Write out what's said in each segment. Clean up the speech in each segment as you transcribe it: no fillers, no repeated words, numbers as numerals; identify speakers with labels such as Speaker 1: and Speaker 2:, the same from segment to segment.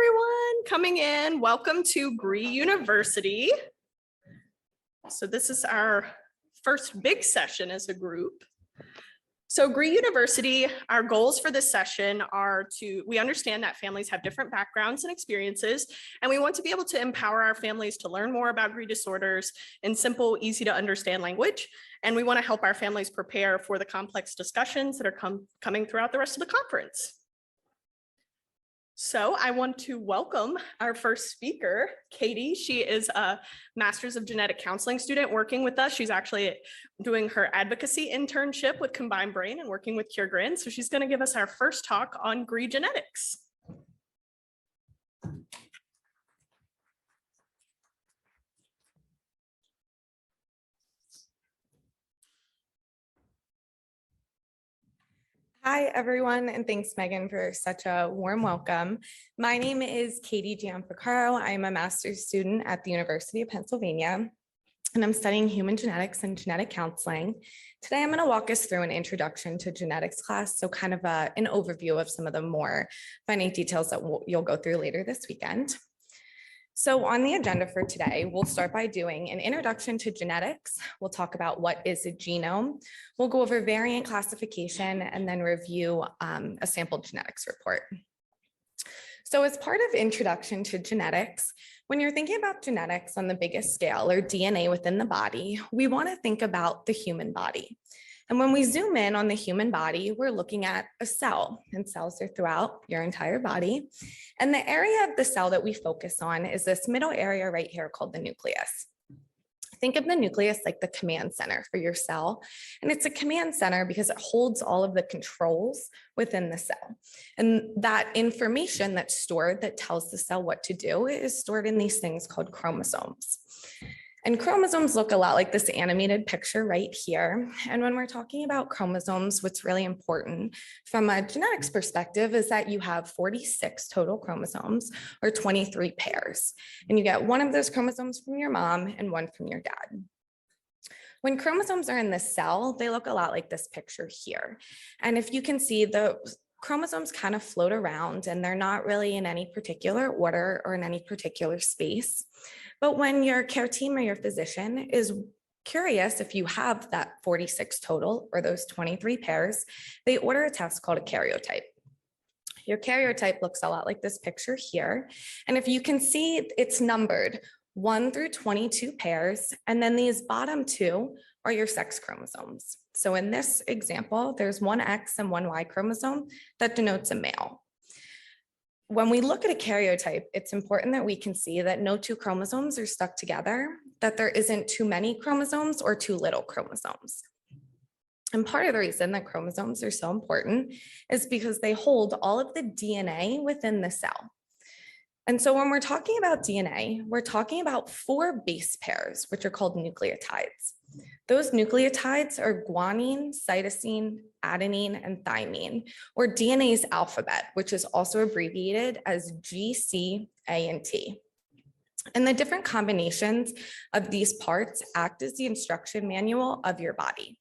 Speaker 1: everyone coming in. Welcome to GRI University. So this is our first big session as a group. So GRI University, our goals for this session are we understand that families have different backgrounds and experiences, and we want to be able to empower our families to learn more about GRI disorders in simple, easy to understand language. And we want to help our families prepare for the complex discussions that are coming throughout the rest of the conference. So I want to welcome our first speaker, Katie. She is a Master's of Genetic Counseling student working with us. She's actually doing her advocacy internship with Combined Brain and working with CureGRIN. So she's going to give us our first talk on GRI genetics.
Speaker 2: Hi, everyone, and thanks, Megan, for such a warm welcome. My name is Katie Gianfrancaro. I'm a master's student at the University of Pennsylvania, and I'm studying human genetics and genetic counseling. Today, I'm going to walk us through an introduction to genetics class, so kind of an overview of some of the more finite details that you'll go through later this weekend. So on the agenda for today, we'll start by doing an introduction to genetics. We'll talk about what is a genome. We'll go over variant classification and then review a sample genetics report. So as part of introduction to genetics, when you're thinking about genetics on the biggest scale or DNA within the body, we want to think about the human body. And when we zoom in on the human body, we're looking at a cell, and cells are throughout your entire body. And the area of the cell that we focus on is this middle area right here called the nucleus. Think of the nucleus like the command center for your cell. And it's a command center because it holds all of the controls within the cell. And that information that's stored that tells the cell what to do is stored in these things called chromosomes. And chromosomes look a lot like this animated picture right here. And when we're talking about chromosomes, what's really important from a genetics perspective is that you have 46 total chromosomes or 23 pairs. And you get one of those chromosomes from your mom and one from your dad. When chromosomes are in the cell, they look a lot like this picture here. And if you can see, the chromosomes kind of float around and they're not really in any particular order or in any particular space. But when your care team or your physician is curious if you have that 46 total or those 23 pairs, they order a test called a karyotype. Your karyotype looks a lot like this picture here. And if you can see, it's numbered 1 through 22 pairs. And then these bottom two are your sex chromosomes. So in this example, there's one X and one Y chromosome that denotes a male. When we look at a karyotype, it's important that we can see that no two chromosomes are stuck together, that there isn't too many chromosomes or too little chromosomes. And part of the reason that chromosomes are so important is because they hold all of the DNA within the cell. And so when we're talking about DNA, we're talking about 4 base pairs, which are called nucleotides. Those nucleotides are guanine, cytosine, adenine, and thymine, or DNA's alphabet, which is also abbreviated as G, C, A, and T. And the different combinations of these parts act as the instruction manual of your body.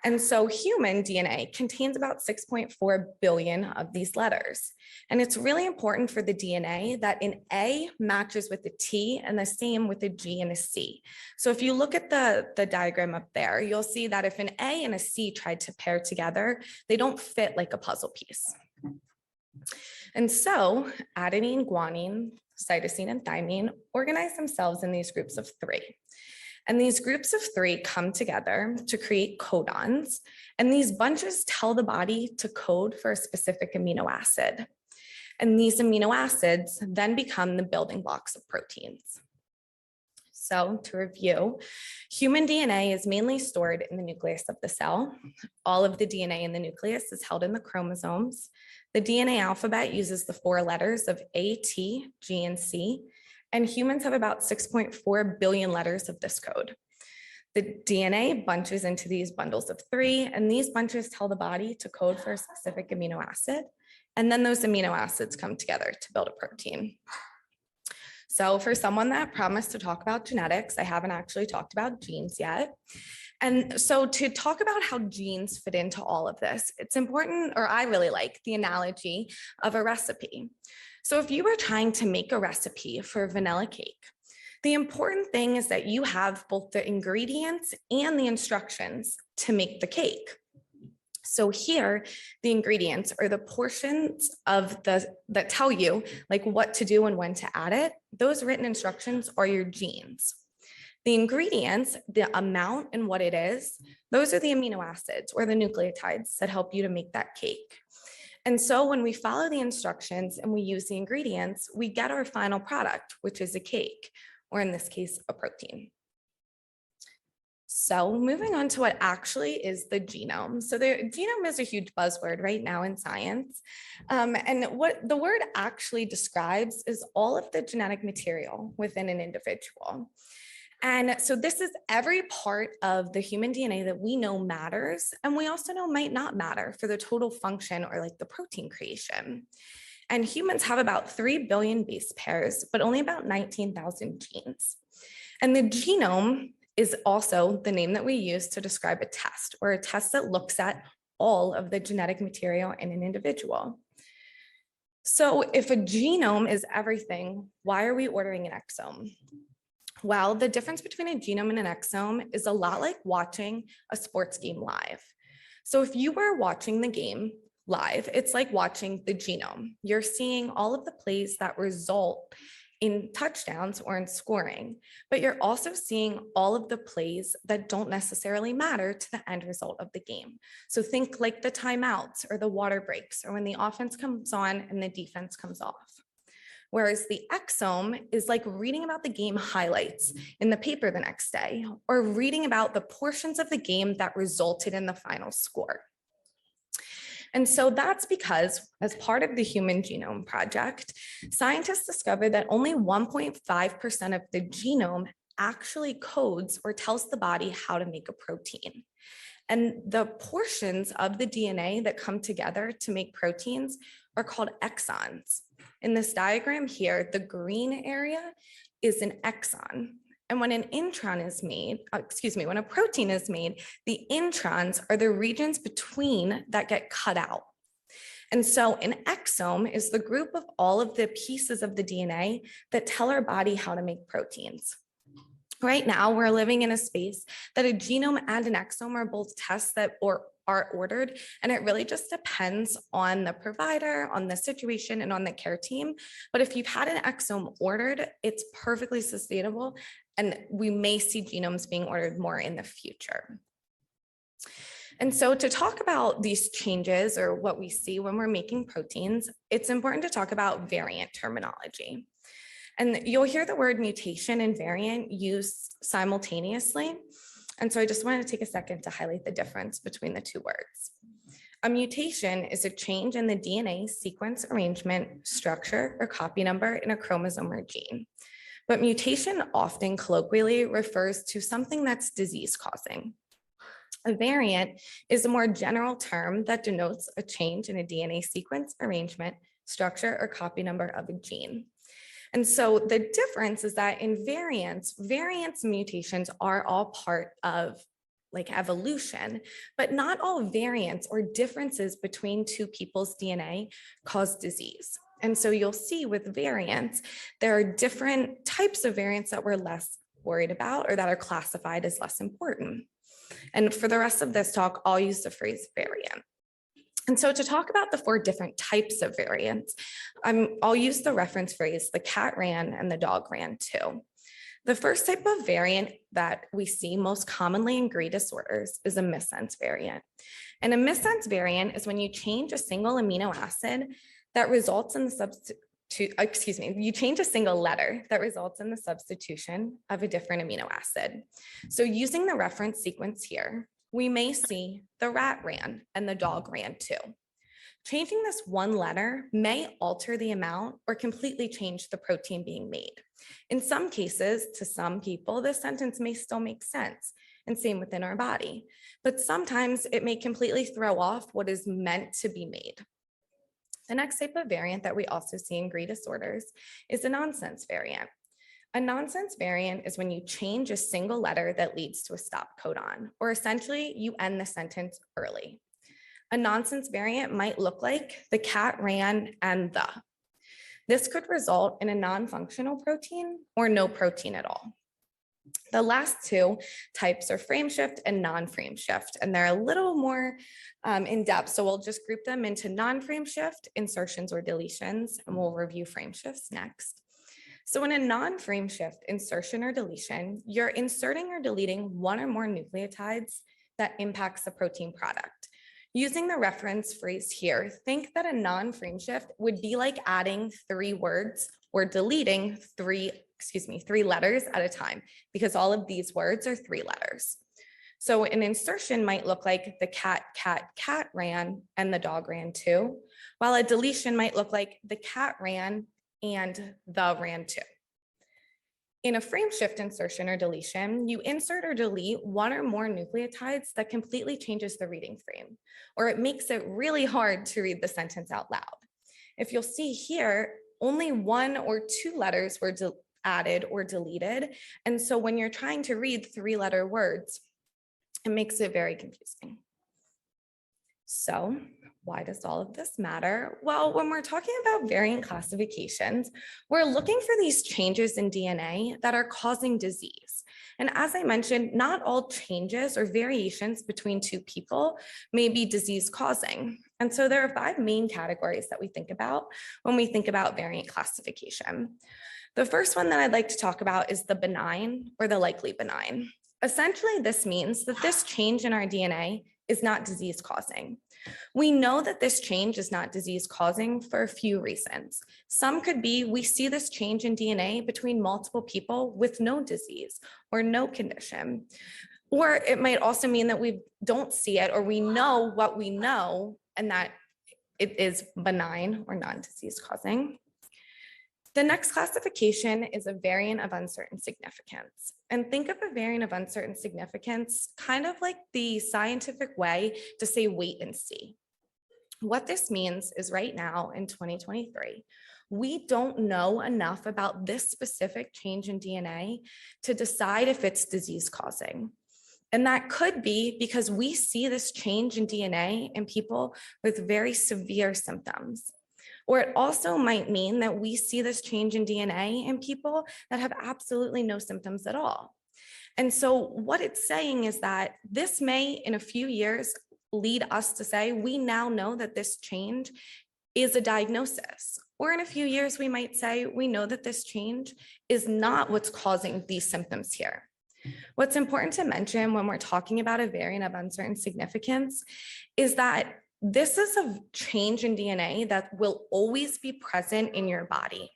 Speaker 2: And so human DNA contains about 6.4 billion of these letters. And it's really important for the DNA that an A matches with a T and the same with a G and a C. So if you look at the diagram up there, you'll see that if an A and a C tried to pair together, they don't fit like a puzzle piece. And so adenine, guanine, cytosine, and thymine organize themselves in these groups of 3. And these groups of 3 come together to create codons. And these bunches tell the body to code for a specific amino acid. And these amino acids then become the building blocks of proteins. So to review, human DNA is mainly stored in the nucleus of the cell. All of the DNA in the nucleus is held in the chromosomes. The DNA alphabet uses the 4 letters of A, T, G, and C. And humans have about 6.4 billion letters of this code. The DNA bunches into these bundles of 3, and these bunches tell the body to code for a specific amino acid. And then those amino acids come together to build a protein. So for someone that promised to talk about genetics, I haven't actually talked about genes yet. And so to talk about how genes fit into all of this, it's important, or I really like the analogy of a recipe. So if you were trying to make a recipe for vanilla cake, the important thing is that you have both the ingredients and the instructions to make the cake. So here, the ingredients are the portions of that tell you like what to do and when to add it. Those written instructions are your genes. The ingredients, the amount and what it is, those are the amino acids or the nucleotides that help you to make that cake. And so when we follow the instructions and we use the ingredients, we get our final product, which is a cake, or in this case, a protein. So moving on to what actually is the genome. So the genome is a huge buzzword right now in science. And what the word actually describes is all of the genetic material within an individual. And so this is every part of the human DNA that we know matters, and we also know might not matter for the total function or like the protein creation. And humans have about 3 billion base pairs, but only about 19,000 genes. And the genome is also the name that we use to describe a test, or a test that looks at all of the genetic material in an individual. So if a genome is everything, why are we ordering an exome? Well, the difference between a genome and an exome is a lot like watching a sports game live. So if you were watching the game live, it's like watching the genome. You're seeing all of the plays that result in touchdowns or in scoring, but you're also seeing all of the plays that don't necessarily matter to the end result of the game. So think like the timeouts or the water breaks, or when the offense comes on and the defense comes off. Whereas the exome is like reading about the game highlights in the paper the next day, or reading about the portions of the game that resulted in the final score. And so that's because, as part of the Human Genome Project, scientists discovered that only 1.5% of the genome actually codes or tells the body how to make a protein. And the portions of the DNA that come together to make proteins are called exons. In this diagram here, the green area is an exon. And when an intron is made, when a protein is made, the introns are the regions between that get cut out. And so an exome is the group of all of the pieces of the DNA that tell our body how to make proteins. Right now, we're living in a space that a genome and an exome are both tests that are ordered, and it really just depends on the provider, on the situation, and on the care team. But if you've had an exome ordered, it's perfectly sustainable, and we may see genomes being ordered more in the future. And so to talk about these changes or what we see when we're making proteins, it's important to talk about variant terminology. And you'll hear the word mutation and variant used simultaneously. And so I just wanted to take a second to highlight the difference between the two words. A mutation is a change in the DNA sequence arrangement, structure, or copy number in a chromosome or gene. But mutation often colloquially refers to something that's disease-causing. A variant is a more general term that denotes a change in a DNA sequence arrangement, structure, or copy number of a gene. And so the difference is that in variants mutations are all part of like evolution, but not all variants or differences between two people's DNA cause disease. And so you'll see with variants, there are different types of variants that we're less worried about or that are classified as less important. And for the rest of this talk, I'll use the phrase variant. And so to talk about the 4 different types of variants, I'll use the reference phrase, the cat ran and the dog ran too. The first type of variant that we see most commonly in GRI disorders is a missense variant. And a missense variant is when you change a single amino acid that results in the you change a single letter that results in the substitution of a different amino acid. So using the reference sequence here, we may see the rat ran and the dog ran too. Changing this one letter may alter the amount or completely change the protein being made. In some cases, to some people, this sentence may still make sense, and same within our body. But sometimes it may completely throw off what is meant to be made. The next type of variant that we also see in GRI disorders is a nonsense variant. A nonsense variant is when you change a single letter that leads to a stop codon, or essentially you end the sentence early. A nonsense variant might look like the cat ran and the. This could result in a non-functional protein or no protein at all. The last two types are frame shift and non-frame shift, and they're a little more in depth. So we'll just group them into non-frame shift, insertions or deletions, and we'll review frame shifts next. So in a non-frame shift, insertion or deletion, you're inserting or deleting one or more nucleotides that impacts the protein product. Using the reference phrase here, think that a non-frame shift would be like adding 3 words or deleting three letters at a time, because all of these words are 3 letters. So an insertion might look like the cat ran and the dog ran too, while a deletion might look like the cat ran and the ran too. In a frame shift insertion or deletion, you insert or delete one or more nucleotides that completely changes the reading frame, or it makes it really hard to read the sentence out loud. If you'll see here, only 1 or 2 letters were added or deleted. And so when you're trying to read 3-letter words, it makes it very confusing. So why does all of this matter? Well, when we're talking about variant classifications, we're looking for these changes in DNA that are causing disease. And as I mentioned, not all changes or variations between 2 people may be disease causing. And so there are 5 main categories that we think about when we think about variant classification. The first one that I'd like to talk about is the benign or the likely benign. Essentially, this means that this change in our DNA is not disease causing. We know that this change is not disease causing for a few reasons. Some could be we see this change in DNA between multiple people with no disease or no condition. Or it might also mean that we don't see it, or we know what we know and that it is benign or non-disease causing. The next classification is a variant of uncertain significance. And think of a variant of uncertain significance kind of like the scientific way to say wait and see. What this means is right now in 2023, we don't know enough about this specific change in DNA to decide if it's disease causing. And that could be because we see this change in DNA in people with very severe symptoms. Or it also might mean that we see this change in DNA in people that have absolutely no symptoms at all. And so what it's saying is that this may, in a few years, lead us to say, we now know that this change is a diagnosis. Or in a few years, we might say, we know that this change is not what's causing these symptoms here. What's important to mention when we're talking about a variant of uncertain significance is that this is a change in DNA that will always be present in your body.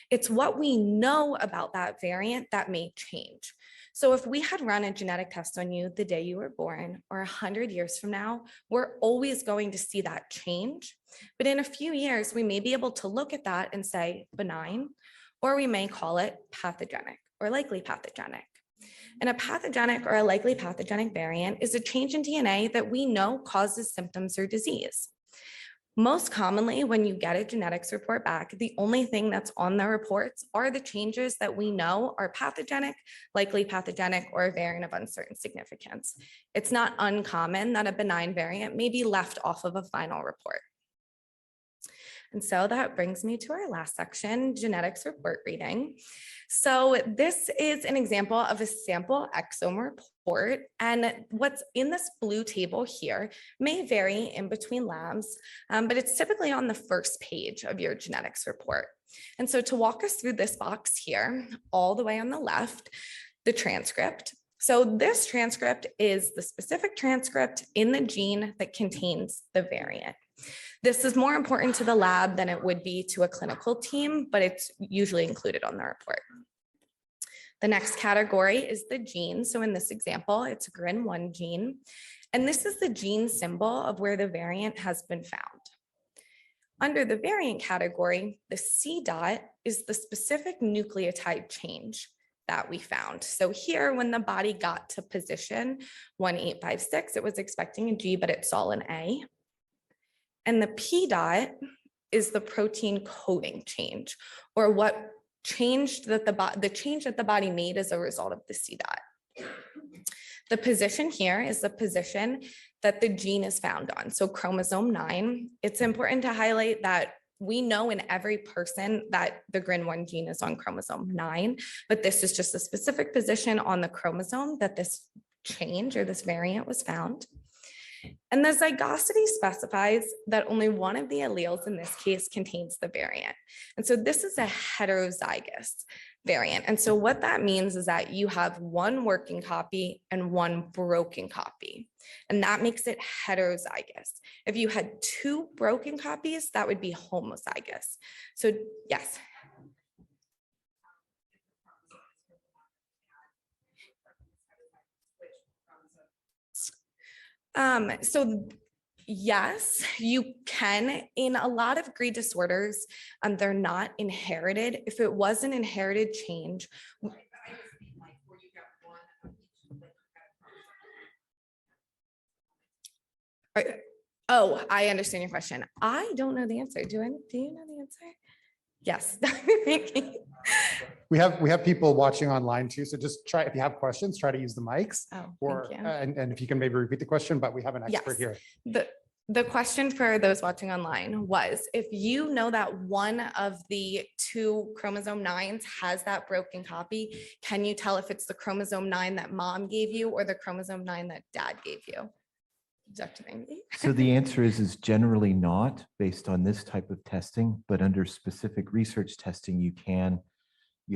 Speaker 2: It's what we know about that variant that may change. So if we had run a genetic test on you the day you were born or 100 years from now, we're always going to see that change. But in a few years, we may be able to look at that and say benign, or we may call it pathogenic or likely pathogenic. And a pathogenic or a likely pathogenic variant is a change in DNA that we know causes symptoms or disease. Most commonly, when you get a genetics report back, the only thing that's on the reports are the changes that we know are pathogenic, likely pathogenic, or a variant of uncertain significance. It's not uncommon that a benign variant may be left off of a final report. And so that brings me to our last section, genetics report reading. So this is an example of a sample exome report, and what's in this blue table here may vary in between labs, but it's typically on the first page of your genetics report. And so to walk us through this box here, all the way on the left, the transcript. So this transcript is the specific transcript in the gene that contains the variant. This is more important to the lab than it would be to a clinical team, but it's usually included on the report. The next category is the gene. So in this example, it's a GRIN1 gene, and this is the gene symbol of where the variant has been found. Under the variant category, the C dot is the specific nucleotide change that we found. So here, when the body got to position 1856, it was expecting a G, but it saw an A. And the P dot is the protein coding change, or what change that the change that the body made as a result of the C dot. The position here is the position that the gene is found on. So chromosome 9, it's important to highlight that we know in every person that the GRIN1 gene is on chromosome 9, but this is just a specific position on the chromosome that this change or this variant was found. And the zygosity specifies that only one of the alleles in this case contains the variant. And so this is a heterozygous variant. And so what that means is that you have one working copy and one broken copy, and that makes it heterozygous. If you had two broken copies, that would be homozygous. So yes. So yes, you can. In a lot of GRI disorders, they're not inherited. If it was an inherited change. Oh, I understand your question. I don't know the answer. Do you know the answer? Yes.
Speaker 3: We have people watching online too, so just try, if you have questions, try to use the mics.
Speaker 2: Oh,
Speaker 3: or
Speaker 2: thank you.
Speaker 3: and if you can maybe repeat the question, but we have an expert here.
Speaker 2: The question for those watching online was, if you know that one of the two chromosome 9s has that broken copy, can you tell if it's the chromosome 9 that mom gave you or the chromosome 9 that dad gave you? Dr. Benke?
Speaker 4: So the answer is generally not based on this type of testing, but under specific research testing, you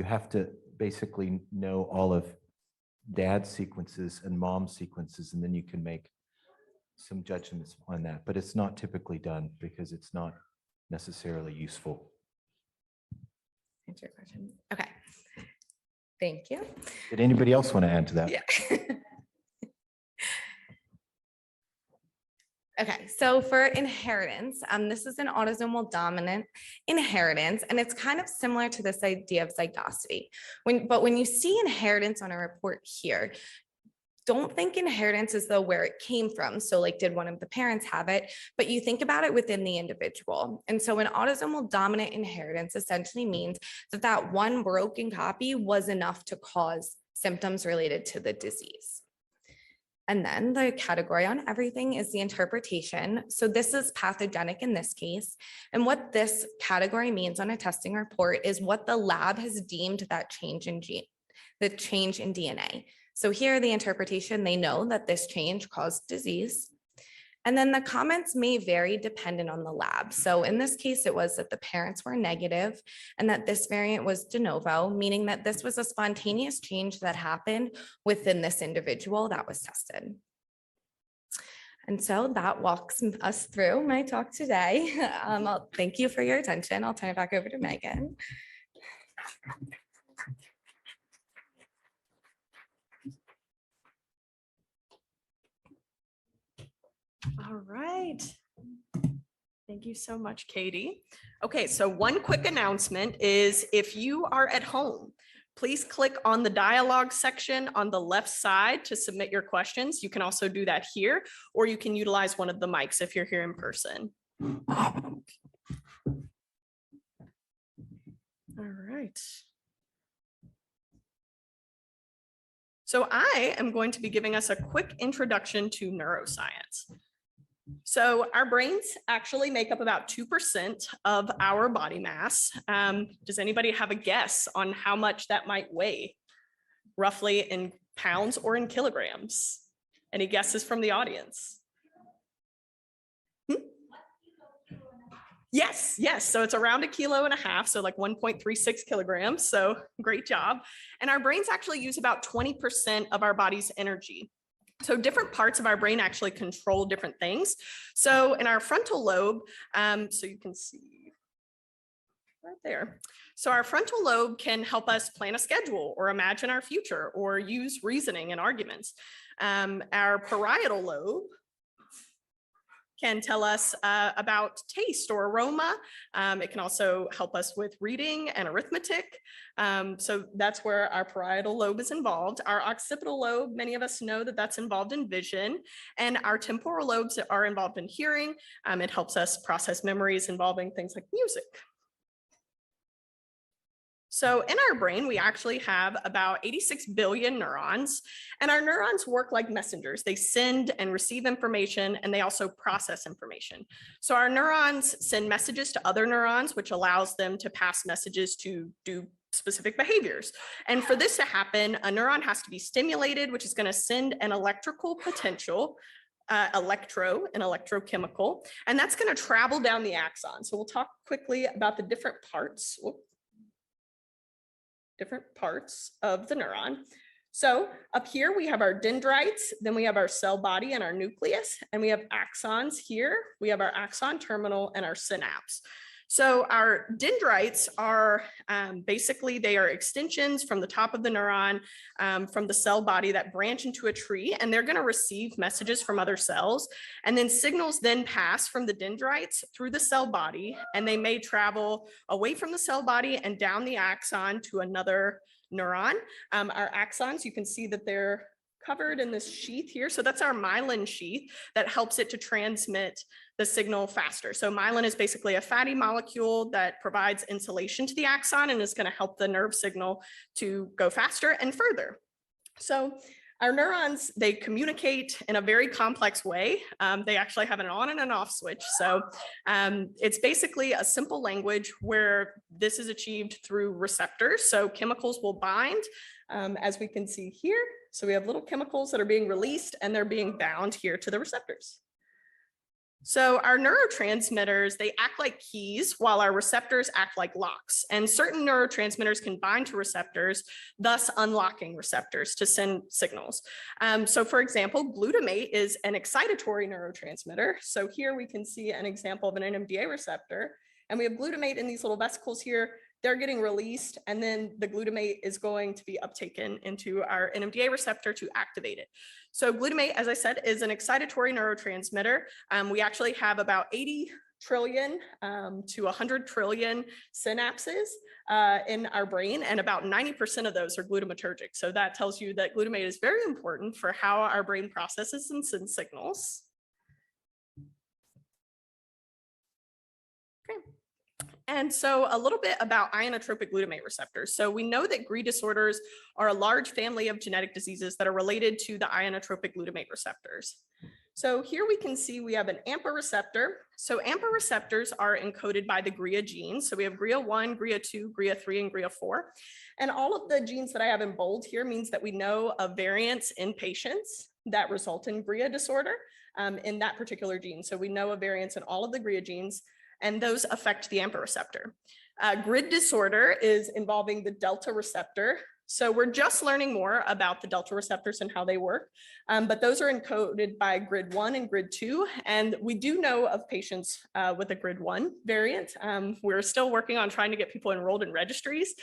Speaker 4: have to basically know all of dad's sequences and mom's sequences, and then you can make some judgments on that, but it's not typically done because it's not necessarily useful.
Speaker 2: Answer your question. Okay. Thank you.
Speaker 4: Did anybody else want to add to that?
Speaker 2: Yeah. Okay, so for inheritance, this is an autosomal dominant inheritance, and it's kind of similar to this idea of zygosity. But when you see inheritance on a report here, don't think inheritance as though where it came from. So like, did one of the parents have it? But you think about it within the individual. And so an autosomal dominant inheritance essentially means that that one broken copy was enough to cause symptoms related to the disease. And then the category on everything is the interpretation. So this is pathogenic in this case. And what this category means on a testing report is what the lab has deemed that change in the change in DNA. So here, the interpretation, they know that this change caused disease. And then the comments may vary dependent on the lab. So in this case, it was that the parents were negative and that this variant was de novo, meaning that this was a spontaneous change that happened within this individual that was tested. And so that walks us through my talk today. Thank you for your attention. I'll turn it back over to Meagan.
Speaker 1: All right. Thank you so much, Katie. Okay, so one quick announcement is if you are at home, please click on the dialogue section on the left side to submit your questions. You can also do that here, or you can utilize one of the mics if you're here in person. All right. So I am going to be giving us a quick introduction to neuroscience. So our brains actually make up about 2% of our body mass. Does anybody have a guess on how much that might weigh, roughly in pounds or in kilograms? Any guesses from the audience? Yes, yes. So it's around 1.5 kilos, so like 1.36 kilograms. So great job. And our brains actually use about 20% of our body's energy. So different parts of our brain actually control different things. So in our frontal lobe, so you can see right there. So our frontal lobe can help us plan a schedule or imagine our future or use reasoning and arguments. Our parietal lobe can tell us about taste or aroma. It can also help us with reading and arithmetic. So that's where our parietal lobe is involved. Our occipital lobe, many of us know that that's involved in vision, and our temporal lobes are involved in hearing. It helps us process memories involving things like music. So in our brain, we actually have about 86 billion neurons, and our neurons work like messengers. They send and receive information, and they also process information. So our neurons send messages to other neurons, which allows them to pass messages to do specific behaviors. And for this to happen, a neuron has to be stimulated, which is going to send an electrical potential, an electrochemical, and that's going to travel down the axon. So we'll talk quickly about the different parts of the neuron. So up here we have our dendrites, then we have our cell body and our nucleus, and we have axons here. We have our axon terminal and our synapse. So our dendrites are basically, they are extensions from the top of the neuron, from the cell body that branch into a tree, and they're going to receive messages from other cells. And then signals then pass from the dendrites through the cell body, and they may travel away from the cell body and down the axon to another neuron. Our axons, you can see that they're covered in this sheath here. So that's our myelin sheath that helps it to transmit the signal faster. So myelin is basically a fatty molecule that provides insulation to the axon and is going to help the nerve signal to go faster and further. So our neurons, they communicate in a very complex way. They actually have an on and an off switch. So it's basically a simple language where this is achieved through receptors. So chemicals will bind, as we can see here. So we have little chemicals that are being released and they're being bound here to the receptors. So our neurotransmitters, they act like keys while our receptors act like locks. And certain neurotransmitters can bind to receptors, thus unlocking receptors to send signals. So for example, glutamate is an excitatory neurotransmitter. So here we can see an example of an NMDA receptor. And we have glutamate in these little vesicles here. They're getting released, and then the glutamate is going to be uptaken into our NMDA receptor to activate it. So glutamate, as I said, is an excitatory neurotransmitter. We actually have about 80 trillion to 100 trillion synapses in our brain, and about 90% of those are glutamatergic. So that tells you that glutamate is very important for how our brain processes and sends signals. Okay. And so a little bit about ionotropic glutamate receptors. So we know that GRI disorders are a large family of genetic diseases that are related to the ionotropic glutamate receptors. So here we can see we have an AMPA receptor. So AMPA receptors are encoded by the GRIA genes. So we have GRIA1, GRIA2, GRIA3, and GRIA4. And all of the genes that I have in bold here means that we know of variants in patients that result in GRIA disorder in that particular gene. So we know of variants in all of the GRIA genes, and those affect the AMPA receptor. GRID disorder is involving the delta receptor. So we're just learning more about the delta receptors and how they work, but those are encoded by GRID1 and GRID2, and we do know of patients with a GRID1 variant. We're still working on trying to get people enrolled in registries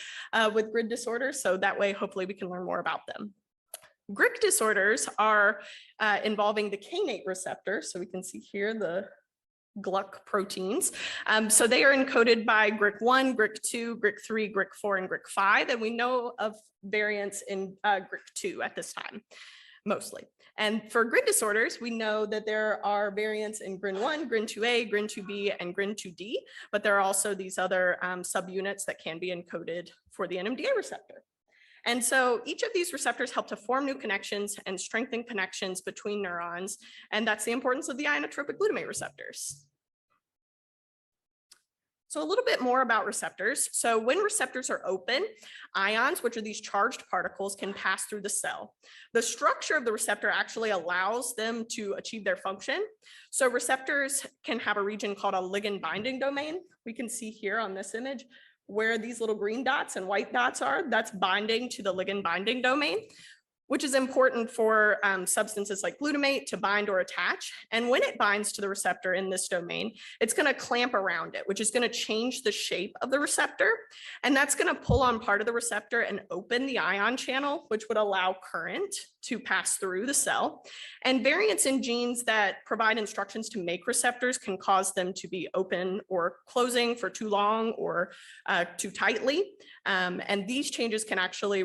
Speaker 1: with GRID disorders, so that way hopefully we can learn more about them. GRIC disorders are involving the kainate receptor, so we can see here the GLUC proteins. So they are encoded by GRIC1, GRIC2, GRIC3, GRIC4, and GRIC5, and we know of variants in GRIC2 at this time, mostly. And for GRID disorders, we know that there are variants in GRIN1, GRIN2A, GRIN2B, and GRIN2D, but there are also these other subunits that can be encoded for the NMDA receptor. And so each of these receptors help to form new connections and strengthen connections between neurons. And that's the importance of the ionotropic glutamate receptors. So a little bit more about receptors. So when receptors are open, ions, which are these charged particles, can pass through the cell. The structure of the receptor actually allows them to achieve their function. So receptors can have a region called a ligand binding domain. We can see here on this image where these little green dots and white dots are, that's binding to the ligand binding domain, which is important for substances like glutamate to bind or attach. And when it binds to the receptor in this domain, it's going to clamp around it, which is going to change the shape of the receptor. And that's going to pull on part of the receptor and open the ion channel, which would allow current to pass through the cell. And variants in genes that provide instructions to make receptors can cause them to be open or closing for too long or too tightly. And these changes can actually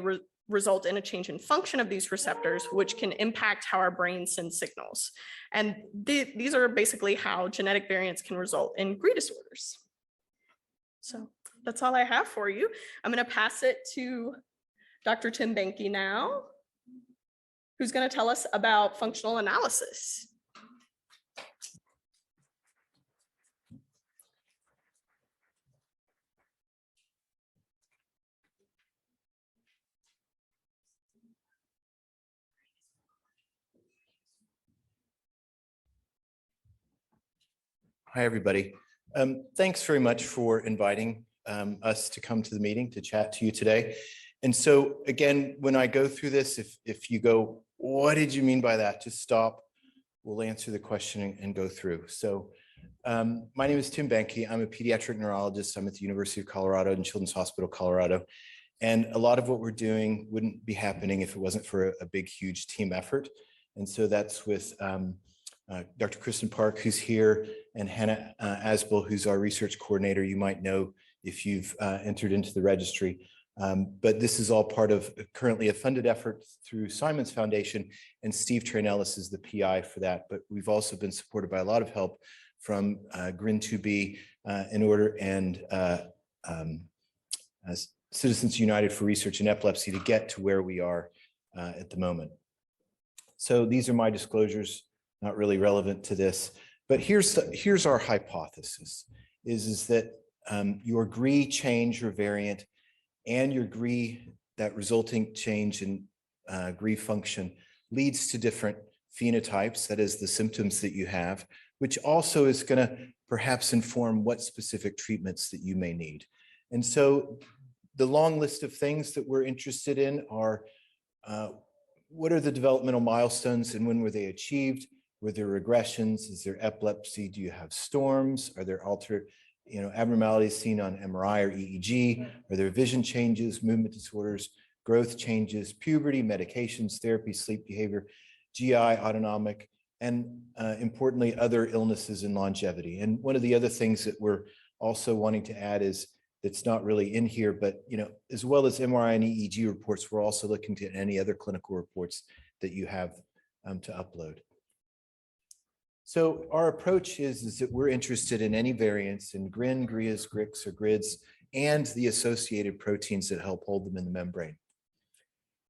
Speaker 1: result in a change in function of these receptors, which can impact how our brain sends signals. And these are basically how genetic variants can result in GRI disorders. So that's all I have for you. I'm going to pass it to Dr. Tim Benke now, who's going to tell us about functional analysis.
Speaker 5: Hi, everybody. Thanks very much for inviting us to come to the meeting to chat to you today. And so again, when I go through this, if you go, what did you mean by that? Just stop. We'll answer the question and go through. So my name is Tim Benke. I'm a pediatric neurologist. I'm at the University of Colorado and Children's Hospital, Colorado. And a lot of what we're doing wouldn't be happening if it wasn't for a big, huge team effort. And so that's with Dr. Kristen Park, who's here, and Hannah Asbel, who's our research coordinator. You might know if you've entered into the registry. But this is all part of currently a funded effort through Simon's Foundation, and Steve Trainellis is the PI for that. But we've also been supported by a lot of help from GRIN 2B in order and Citizens United for Research in Epilepsy to get to where we are at the moment. So these are my disclosures, not really relevant to this, but here's our hypothesis, is that your GRI change or variant and your GRI, that resulting change in GRI function, leads to different phenotypes, that is the symptoms that you have, which also is going to perhaps inform what specific treatments that you may need. And so the long list of things that we're interested in are what are the developmental milestones and when were they achieved? Were there regressions? Is there epilepsy? Do you have storms? Are there abnormalities seen on MRI or EEG? Are there vision changes, movement disorders, growth changes, puberty, medications, therapy, sleep behavior, GI, autonomic, and importantly, other illnesses and longevity. And one of the other things that we're also wanting to add is, that's not really in here, but as well as MRI and EEG reports, we're also looking to any other clinical reports that you have to upload. So our approach is that we're interested in any variants in GRIN, GRIAs, GRICs, or GRIDs, and the associated proteins that help hold them in the membrane.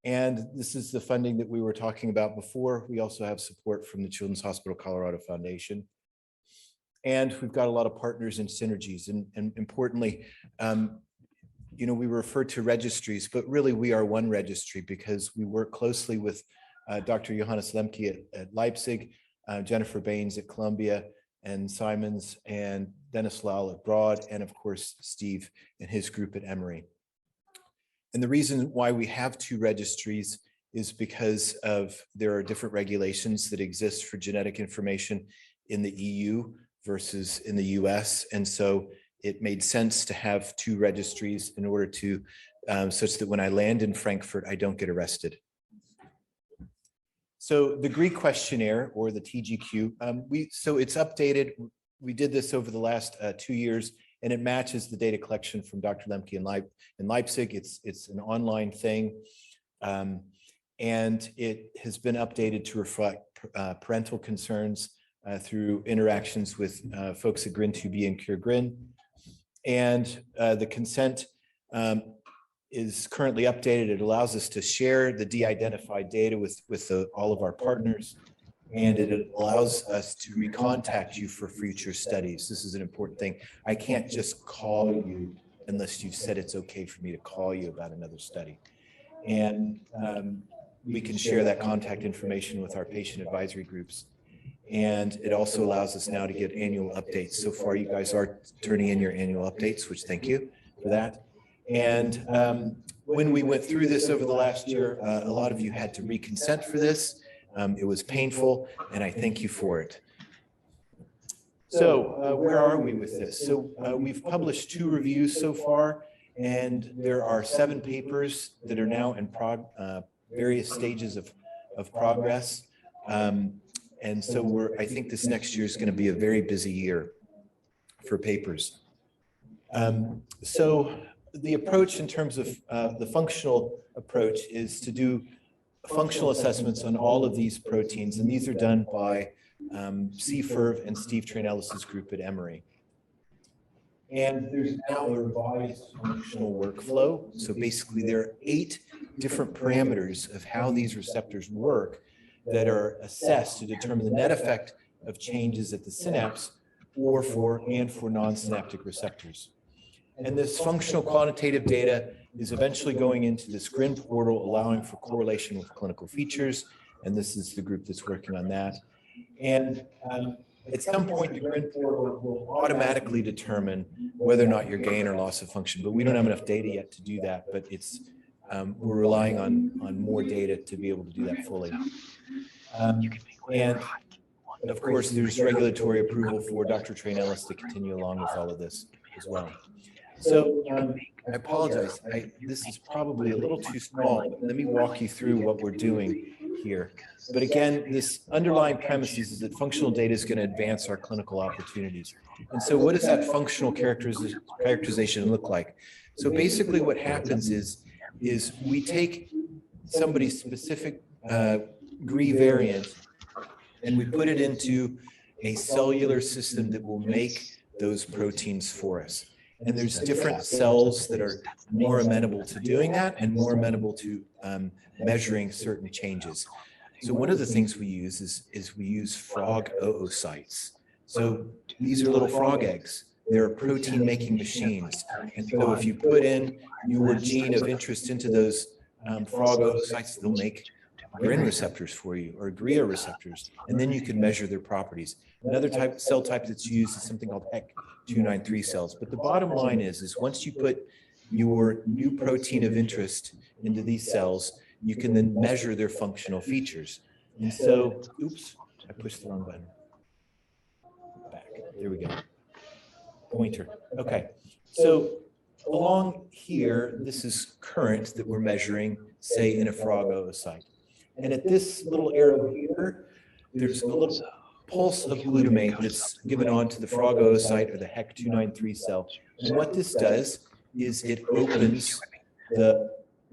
Speaker 5: And this is the funding that we were talking about before. We also have support from the Children's Hospital Colorado Foundation. And we've got a lot of partners and synergies. And importantly, we refer to registries, but really we are one registry because we work closely with Dr. Johannes Lemke at Leipzig, Jennifer Baines at Columbia, and Simons and Dennis Lowell at Broad, and of course, Steve and his group at Emory. And the reason why we have two registries is because there are different regulations that exist for genetic information in the EU versus in the US. And so it made sense to have two registries in order to, such that when I land in Frankfurt, I don't get arrested. So the GRI questionnaire, or the TGQ, so it's updated. We did this over the last 2 years, and it matches the data collection from Dr. Lemke in Leipzig. It's an online thing, and it has been updated to reflect parental concerns through interactions with folks at GRIN 2B and CureGRIN. And the consent is currently updated. It allows us to share the de-identified data with all of our partners, and it allows us to recontact you for future studies. This is an important thing. I can't just call you unless you've said it's okay for me to call you about another study. And we can share that contact information with our patient advisory groups. And it also allows us now to get annual updates. So far, you guys are turning in your annual updates, which thank you for that. And when we went through this over the last year, a lot of you had to reconsent for this. It was painful, and I thank you for it. So where are we with this? So we've published 2 reviews so far, and there are 7 papers that are now in various stages of progress. And so I think this next year is going to be a very busy year for papers. So the approach in terms of the functional approach is to do functional assessments on all of these proteins, and these are done by CFIRV and Steve Trainellis' group at Emory. And there's now a revised functional workflow. So basically there are 8 different parameters of how these receptors work that are assessed to determine the net effect of changes at the synapse or for non-synaptic receptors. And this functional quantitative data is eventually going into this GRIN portal, allowing for correlation with clinical features. And this is the group that's working on that. And at some point, the GRIN portal will automatically determine whether or not you're gain or loss of function. But we don't have enough data yet to do that. But it's we're relying on more data to be able to do that fully. And of course, there's regulatory approval for Dr. Trainellis to continue along with all of this as well. So I apologize. This is probably a little too small, but let me walk you through what we're doing here. But again, this underlying premise is that functional data is going to advance our clinical opportunities. And so what does that functional characterization look like? So basically what happens is we take somebody's specific GRI variant and we put it into a cellular system that will make those proteins for us. And there's different cells that are more amenable to doing that and more amenable to measuring certain changes. So one of the things we use is we use frog oocytes. So these are little frog eggs. They're protein making machines. And so if you put in your gene of interest into those frog oocytes, they'll make GRIN receptors for you or GRIA receptors, and then you can measure their properties. Another cell type that's used is something called HEC293 cells. But the bottom line is once you put your new protein of interest into these cells, you can then measure their functional features. And so, oops, I pushed the wrong button. Back, there we go. Pointer, okay. So along here, this is current that we're measuring, say in a frog oocyte. And at this little arrow here, there's a little pulse of glutamate that's given on to the frog oocyte or the HEC293 cell. And what this does is it opens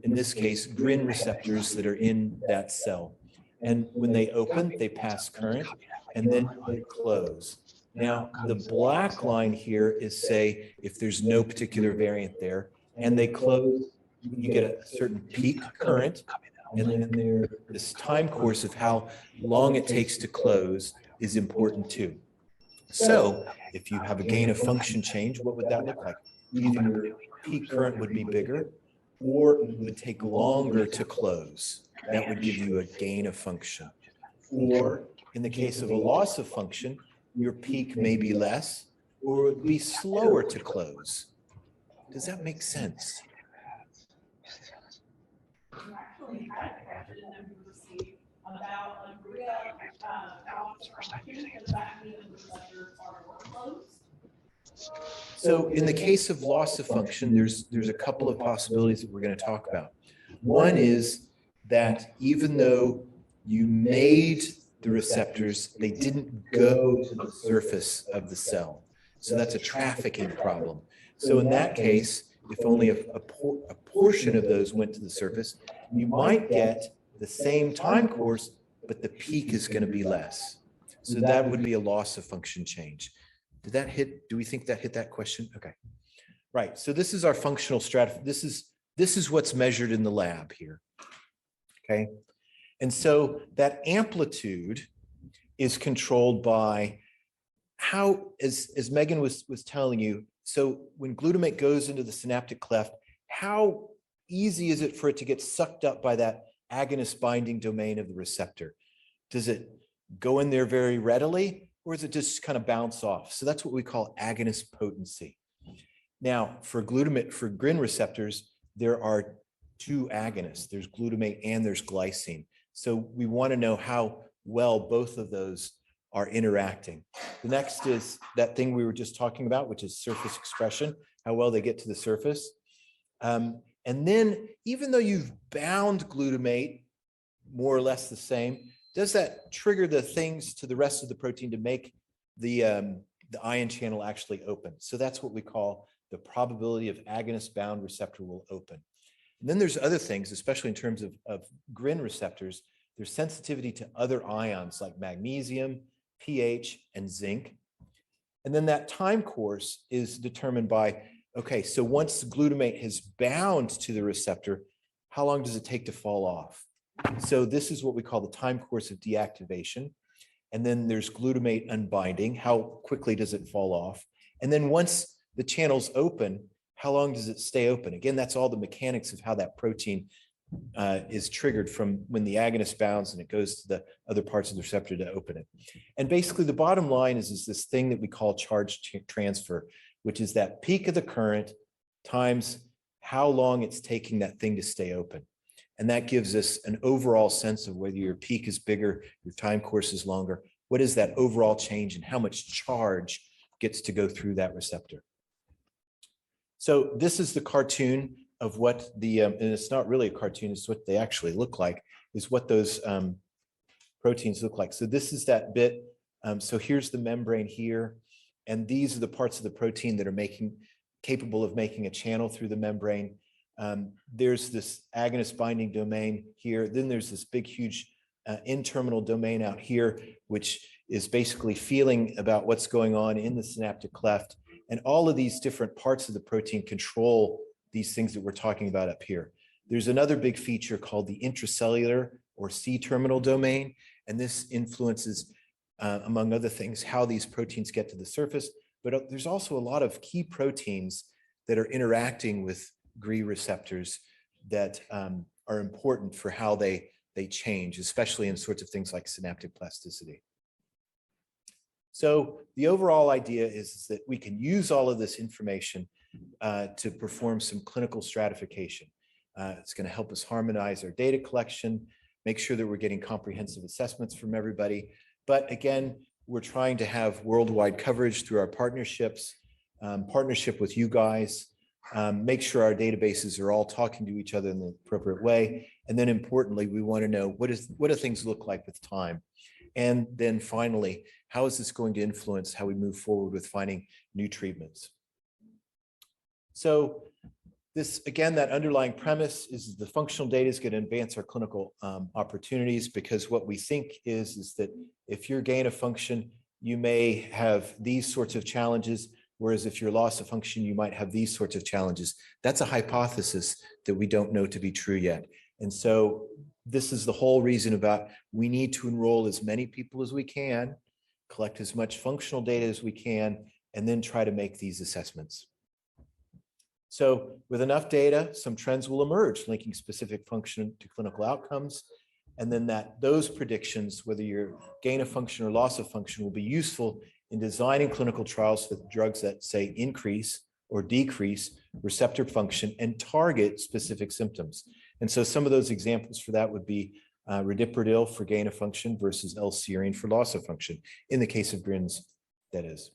Speaker 5: in this case, GRIN receptors that are in that cell. And when they open, they pass current and then they close. Now, the black line here is, say, if there's no particular variant there and they close, you get a certain peak current. And then this time course of how long it takes to close is important too. So if you have a gain of function change, what would that look like? Either your peak current would be bigger or it would take longer to close. That would give you a gain of function. Or in the case of a loss of function, your peak may be less or it would be slower to close. Does that make sense? So in the case of loss of function, there's a couple of possibilities that we're going to talk about. One is that even though you made the receptors, they didn't go to the surface of the cell. So that's a trafficking problem. So in that case, if only a portion of those went to the surface, you might get the same time course, but the peak is going to be less. So that would be a loss of function change. Did that hit? Do we think that hit that question? Okay. Right. So this is our functional strategy. This is what's measured in the lab here. Okay. And so that amplitude is controlled by how, as Meagan was telling you, so when glutamate goes into the synaptic cleft, how easy is it for it to get sucked up by that agonist binding domain of the receptor? Does it go in there very readily, or does it just kind of bounce off? So that's what we call agonist potency. Now, for glutamate, for GRIN receptors, there are two agonists. There's glutamate and there's glycine. So we want to know how well both of those are interacting. The next is that thing we were just talking about, which is surface expression, how well they get to the surface. And then even though you've bound glutamate more or less the same, does that trigger the things to the rest of the protein to make the ion channel actually open? So that's what we call the probability of agonist bound receptor will open. And then there's other things, especially in terms of GRIN receptors, there's sensitivity to other ions like magnesium, pH, and zinc. And then that time course is determined by, okay, so once glutamate has bound to the receptor, how long does it take to fall off? So this is what we call the time course of deactivation. And then there's glutamate unbinding. How quickly does it fall off? And then once the channel's open, how long does it stay open? Again, that's all the mechanics of how that protein is triggered from when the agonist bounds and it goes to the other parts of the receptor to open it. And basically the bottom line is this thing that we call charge transfer, which is that peak of the current times how long it's taking that thing to stay open. And that gives us an overall sense of whether your peak is bigger, your time course is longer. What is that overall change and how much charge gets to go through that receptor? So this is the cartoon of what the, and it's not really a cartoon, it's what they actually look like, is what those proteins look like. So this is that bit. So here's the membrane here. And these are the parts of the protein that are capable of making a channel through the membrane. There's this agonist binding domain here. Then there's this big, huge N-terminal domain out here, which is basically feeling about what's going on in the synaptic cleft. And all of these different parts of the protein control these things that we're talking about up here. There's another big feature called the intracellular or C-terminal domain. And this influences, among other things, how these proteins get to the surface. But there's also a lot of key proteins that are interacting with GRI receptors that are important for how they change, especially in sorts of things like synaptic plasticity. So the overall idea is that we can use all of this information to perform some clinical stratification. It's going to help us harmonize our data collection, make sure that we're getting comprehensive assessments from everybody. But again, we're trying to have worldwide coverage through our partnerships, partnership with you guys, make sure our databases are all talking to each other in the appropriate way. And then importantly, we want to know what do things look like with time? And then finally, how is this going to influence how we move forward with finding new treatments? So this, again, that underlying premise is the functional data is going to advance our clinical opportunities, because what we think is that if you're gain of function, you may have these sorts of challenges, whereas if you're loss of function, you might have these sorts of challenges. That's a hypothesis that we don't know to be true yet. And so this is the whole reason about we need to enroll as many people as we can, collect as much functional data as we can, and then try to make these assessments. So with enough data, some trends will emerge, linking specific function to clinical outcomes. And then those predictions, whether you're gain of function or loss of function, will be useful in designing clinical trials with drugs that say increase or decrease receptor function and target specific symptoms. And so some of those examples for that would be radiprotil for gain of function versus L-serine for loss of function, in the case of GRINs, that is.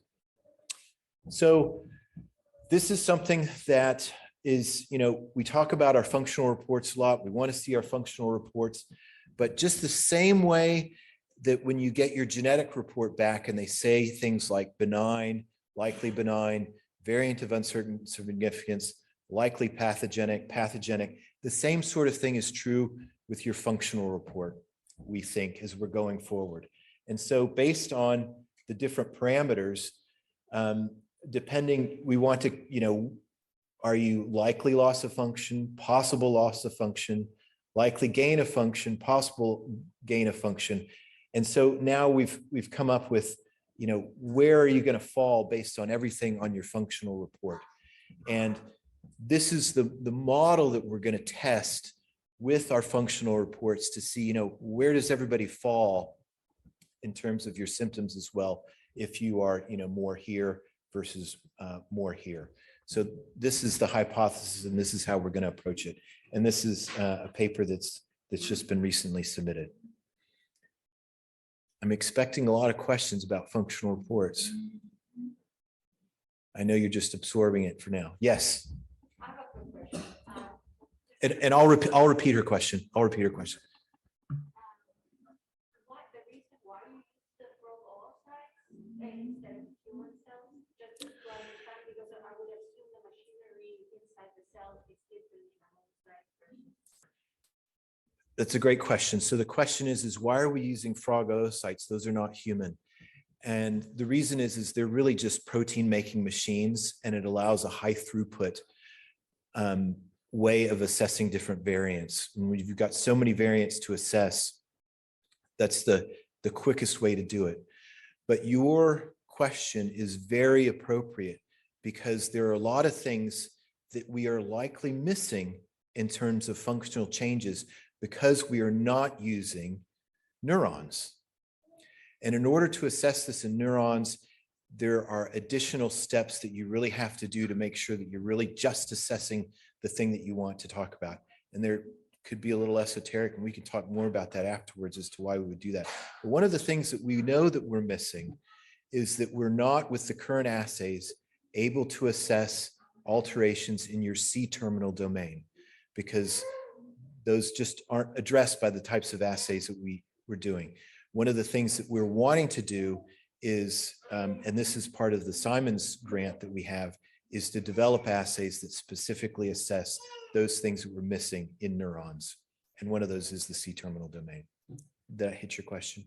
Speaker 5: So this is something that is, we talk about our functional reports a lot. We want to see our functional reports, but just the same way that when you get your genetic report back and they say things like benign, likely benign, variant of uncertain significance, likely pathogenic, the same sort of thing is true with your functional report, we think, as we're going forward. And so based on the different parameters, depending, we want to, are you likely loss of function, possible loss of function, likely gain of function, possible gain of function. And so now we've come up with, where are you going to fall based on everything on your functional report? And this is the model that we're going to test with our functional reports to see, where does everybody fall in terms of your symptoms as well, if you are, more here versus more here. So this is the hypothesis, and this is how we're going to approach it. And this is a paper that's just been recently submitted. I'm expecting a lot of questions about functional reports. I know you're just absorbing it for now. Yes.
Speaker 6: I have a quick question.
Speaker 5: And I'll repeat her question.
Speaker 6: What the reason why you use the oocytes instead of human cells? Just to understand, because I would assume the machinery inside the cells is different from oocytes.
Speaker 5: That's a great question. So the question is why are we using frog oocytes? Those are not human. And the reason is they're really just protein making machines, and it allows a high throughput way of assessing different variants. And when you've got so many variants to assess, that's the quickest way to do it. But your question is very appropriate because there are a lot of things that we are likely missing in terms of functional changes because we are not using neurons. And in order to assess this in neurons, there are additional steps that you really have to do to make sure that you're really just assessing the thing that you want to talk about. And there could be a little esoteric, and we can talk more about that afterwards as to why we would do that. But one of the things that we know that we're missing is that we're not, with the current assays, able to assess alterations in your C-terminal domain because those just aren't addressed by the types of assays that we're doing. One of the things that we're wanting to do is, and this is part of the Simons grant that we have, is to develop assays that specifically assess those things that we're missing in neurons. And one of those is the C-terminal domain. Did that hit your question?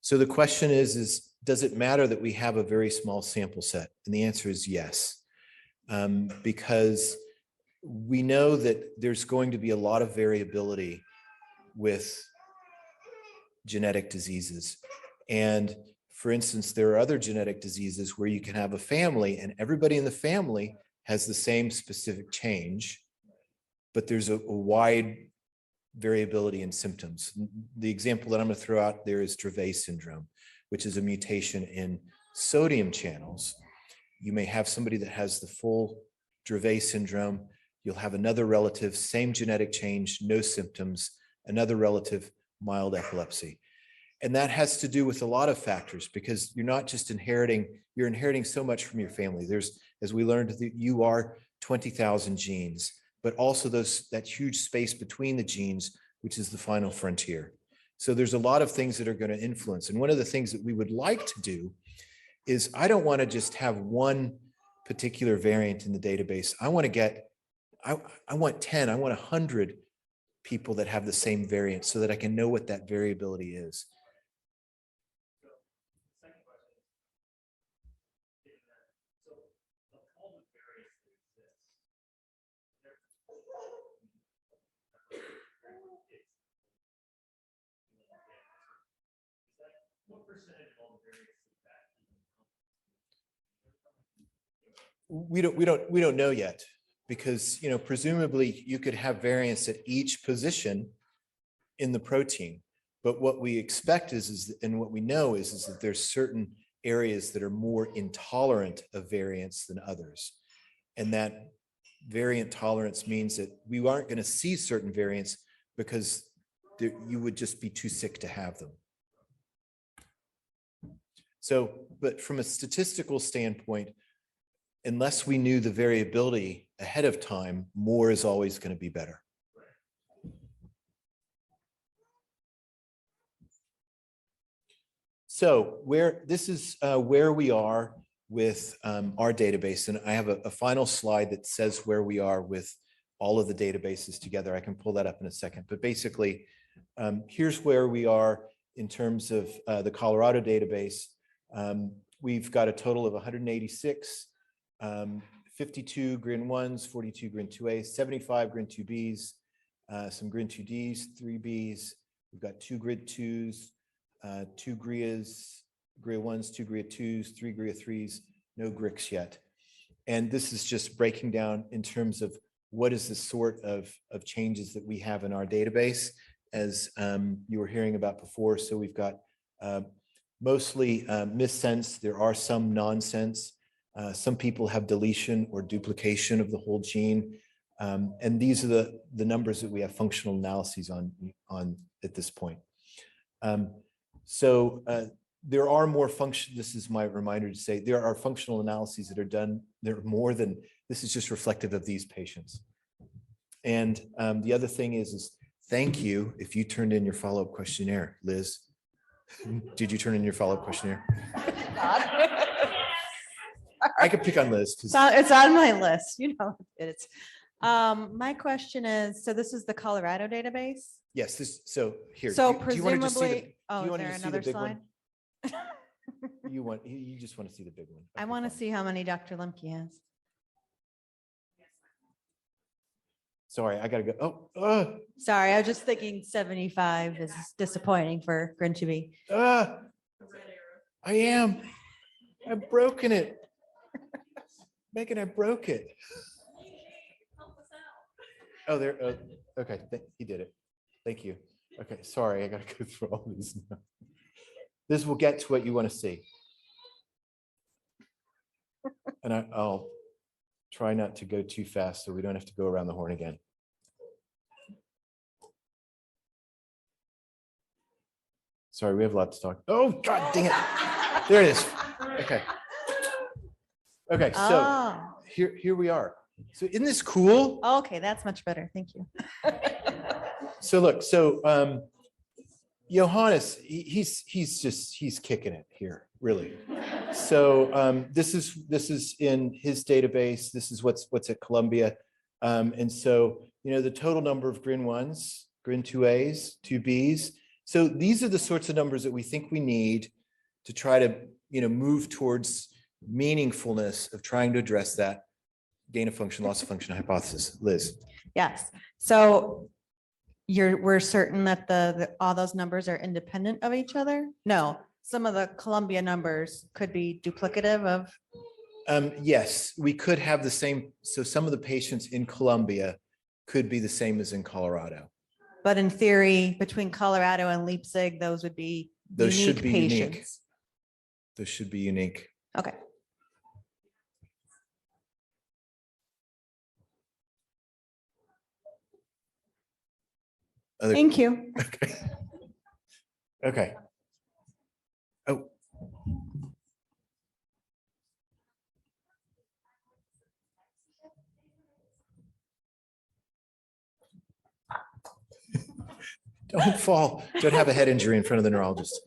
Speaker 5: So the question is, does it matter that we have a very small sample set? And the answer is yes, because we know that there's going to be a lot of variability with genetic diseases. And for instance, there are other genetic diseases where you can have a family and everybody in the family has the same specific change, but there's a wide variability in symptoms. The example that I'm going to throw out there is Dravet syndrome, which is a mutation in sodium channels. You may have somebody that has the full Dravet syndrome. You'll have another relative, same genetic change, no symptoms, another relative, mild epilepsy. And that has to do with a lot of factors because you're not just inheriting, you're inheriting so much from your family. There's, as we learned, you are 20,000 genes, but also that huge space between the genes, which is the final frontier. So there's a lot of things that are going to influence. And one of the things that we would like to do is I don't want to just have one particular variant in the database. I want to get, I want 10, I want 100 people that have the same variant so that I can know what that variability is. We don't know yet because, you know, presumably you could have variants at each position in the protein. But what we expect is and what we know is that there's certain areas that are more intolerant of variants than others. And that variant tolerance means that we aren't going to see certain variants because you would just be too sick to have them. So, but from a statistical standpoint, unless we knew the variability ahead of time, more is always going to be better. So this is where we are with our database. And I have a final slide that says where we are with all of the databases together. I can pull that up in a second. But basically, here's where we are in terms of the Colorado database. We've got a total of 186. 52 GRIN1s, 42 GRIN2As, 75 GRIN2Bs, some GRIN2Ds, 3Bs. We've got 2 GRID2s, 2 GRIAs, GRIA1s, 2 GRIA2s, 3 GRIA3s, no GRICs yet. And this is just breaking down in terms of what is the sort of changes that we have in our database, as you were hearing about before. So we've got mostly missense. There are some nonsense. Some people have deletion or duplication of the whole gene. And these are the numbers that we have functional analyses on at this point. There are more this is my reminder to say, there are functional analyses that are done. There are more than, this is just reflective of these patients. And the other thing is thank you if you turned in your follow-up questionnaire, Liz. Did you turn in your follow-up questionnaire? I could pick on Liz. 'cause-
Speaker 7: It's on my list, you know, it's. My question is, so this is the Colorado database?
Speaker 5: Yes, so here.
Speaker 7: So
Speaker 5: do you wanna just see the-
Speaker 7: presumably, oh,
Speaker 5: do you
Speaker 7: is
Speaker 5: wanna
Speaker 7: there
Speaker 5: just see the
Speaker 7: another
Speaker 5: big one?
Speaker 7: slide?
Speaker 5: You just want to see the big one.
Speaker 7: I
Speaker 5: Okay,
Speaker 7: want to
Speaker 5: fine.
Speaker 7: see how many Dr. Lemke has.
Speaker 5: Sorry, I gotta go. Oh,
Speaker 7: Sorry, I was just thinking 75 is disappointing for GRIN to be.
Speaker 5: I am. I've broken it. Megan, I broke it. Oh, there. Okay, he did it. Thank you. Okay, sorry, I gotta go through all these now. This will get to what you want to see. And I'll try not to go too fast so we don't have to go around the horn again. Sorry, we have a lot to talk. Oh, God dang it. There it is. Okay. Okay, so
Speaker 7: Oh,
Speaker 5: here we are. So isn't this cool?
Speaker 7: okay, that's much better. Thank you.
Speaker 5: So look, Johannes, he's kicking it here, really. So this is in his database. This is what's at Columbia. And so, you know, the total number of GRIN 1s, GRIN 2As, 2Bs. So these are the sorts of numbers that we think we need to try to, you know, move towards meaningfulness of trying to address that gain of function, loss of function hypothesis. Liz.
Speaker 7: Yes, so we're certain that all those numbers are independent of each other? No, some of the Columbia numbers could be duplicative of,
Speaker 5: Yes, we could have the same. So some of the patients in Columbia could be the same as in Colorado.
Speaker 7: but in theory, between Colorado and Leipzig, those would be
Speaker 5: Those should
Speaker 7: unique
Speaker 5: be unique.
Speaker 7: patients.
Speaker 5: Those should be unique.
Speaker 7: Okay.
Speaker 5: Other-
Speaker 7: Thank you.
Speaker 5: Okay. Okay. Oh. Don't fall. Don't have a head injury in front of the neurologist.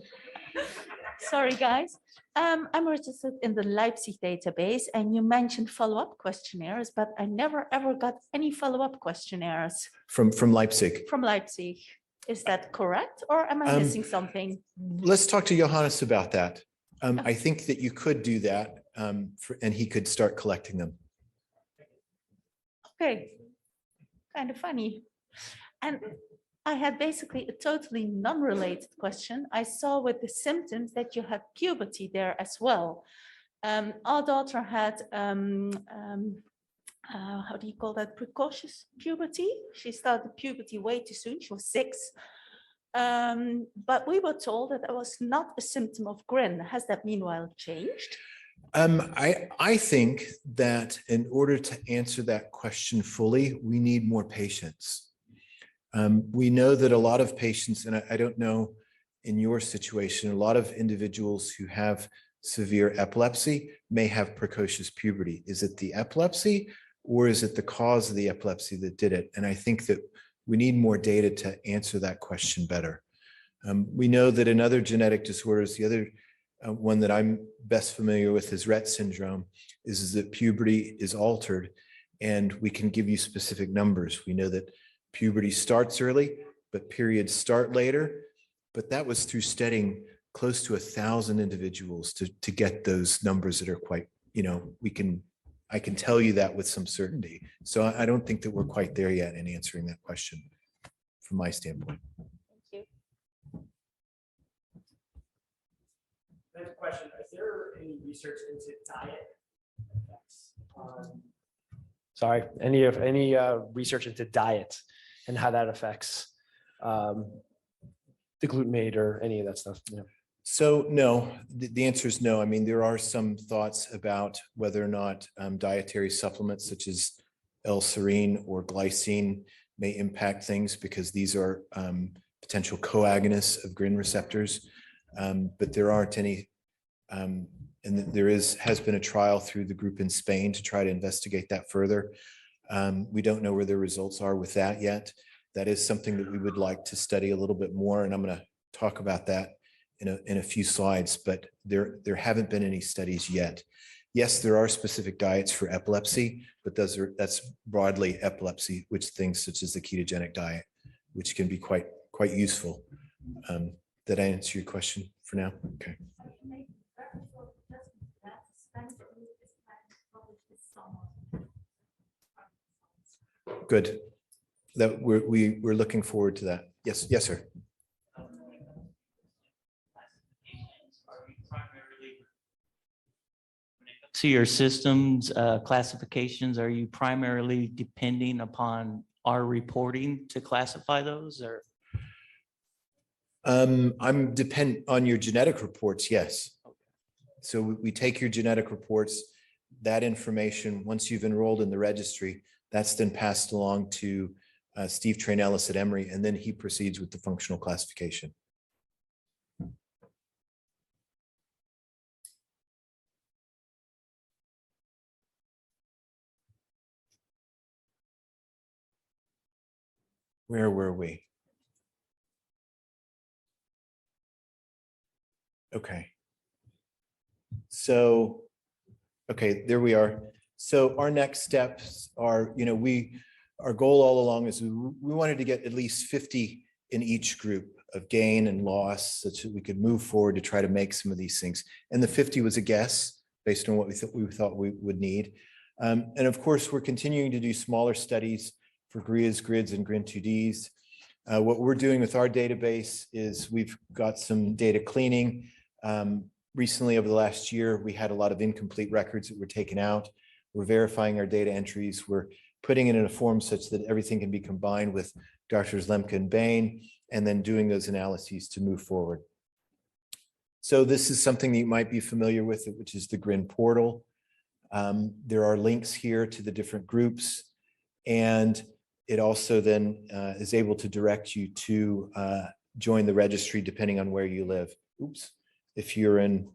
Speaker 8: Sorry, guys. I'm registered in the Leipzig database and you mentioned follow-up questionnaires, but I never ever got any follow-up questionnaires
Speaker 5: From Leipzig.
Speaker 8: from Leipzig. Is that correct or am I missing something?
Speaker 5: Let's talk to Johannes about that. I think that you could do that and he could start collecting them.
Speaker 8: Okay, kind of funny. And I had basically a totally non-related question. I saw with the symptoms that you had puberty there as well. Our daughter had, how do you call that, precocious puberty? She started puberty way too soon. She was 6. But we were told that was not a symptom of GRIN. Has that meanwhile changed?
Speaker 5: I think that in order to answer that question fully, we need more patients. We know that a lot of patients, and I don't know in your situation, a lot of individuals who have severe epilepsy may have precocious puberty. Is it the epilepsy or is it the cause of the epilepsy that did it? And I think that we need more data to answer that question better. We know that in other genetic disorders, the other one that I'm best familiar with is Rett syndrome, is that puberty is altered and we can give you specific numbers. We know that puberty starts early, but periods start later. But that was through studying close to 1,000 individuals to get those numbers that are quite, you know, I can tell you that with some certainty. So I don't think that we're quite there yet in answering that question from my standpoint.
Speaker 8: Thank you.
Speaker 9: Next question, is there any research into diet effects? Sorry, any research into diet and how that affects the glutamate or any of that stuff? Yeah.
Speaker 5: So no, the answer is no. I mean, there are some thoughts about whether or not dietary supplements such as L-serine or glycine may impact things because these are potential co-agonists of GRIN receptors. But there aren't any, and there has been a trial through the group in Spain to try to investigate that further. We don't know where the results are with that yet. That is something that we would like to study a little bit more, and I'm going to talk about that in a few slides, but there haven't been any studies yet. Yes, there are specific diets for epilepsy, but that's broadly epilepsy, which things such as the ketogenic diet, which can be quite useful. Did I answer your question for now? Okay. Good. That we're looking forward to that. Yes, sir.
Speaker 10: To your systems classifications, are you primarily depending upon our reporting to classify those, or?
Speaker 5: I'm dependent on your genetic reports, yes. So we take your genetic reports, that information, once you've enrolled in the registry, that's then passed along to Steve Train-Ellis at Emory, and then he proceeds with the functional classification. Where were we? Okay. So, okay, there we are. So our next steps are, our goal all along is we wanted to get at least 50 in each group of gain and loss, such that we could move forward to try to make some of these things. And the 50 was a guess based on what we thought we would need. And of course, we're continuing to do smaller studies for GRIAs, GRIDs, and GRIN2Ds. What we're doing with our database is we've got some data cleaning. Recently, over the last year, we had a lot of incomplete records that were taken out. We're verifying our data entries. We're putting it in a form such that everything can be combined with Drs. Lemke and Bain, and then doing those analyses to move forward. So this is something that you might be familiar with, which is the GRIN portal. There are links here to the different groups, and it also then is able to direct you to join the registry depending on where you live. Oops. If you're in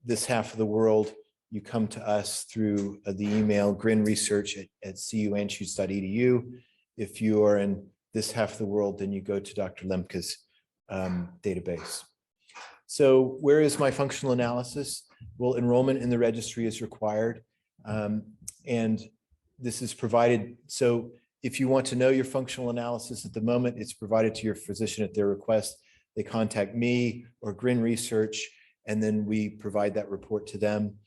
Speaker 5: this half of the world, you come to us through the email grinresearch@cuanschutz.edu. If you are in this half of the world, then you go to Dr. Lemke's database. So where is my functional analysis? Well, enrollment in the registry is required. And this is provided. So if you want to know your functional analysis at the moment, it's provided to your physician at their request. They contact me or GRIN Research, and then we provide that report to them.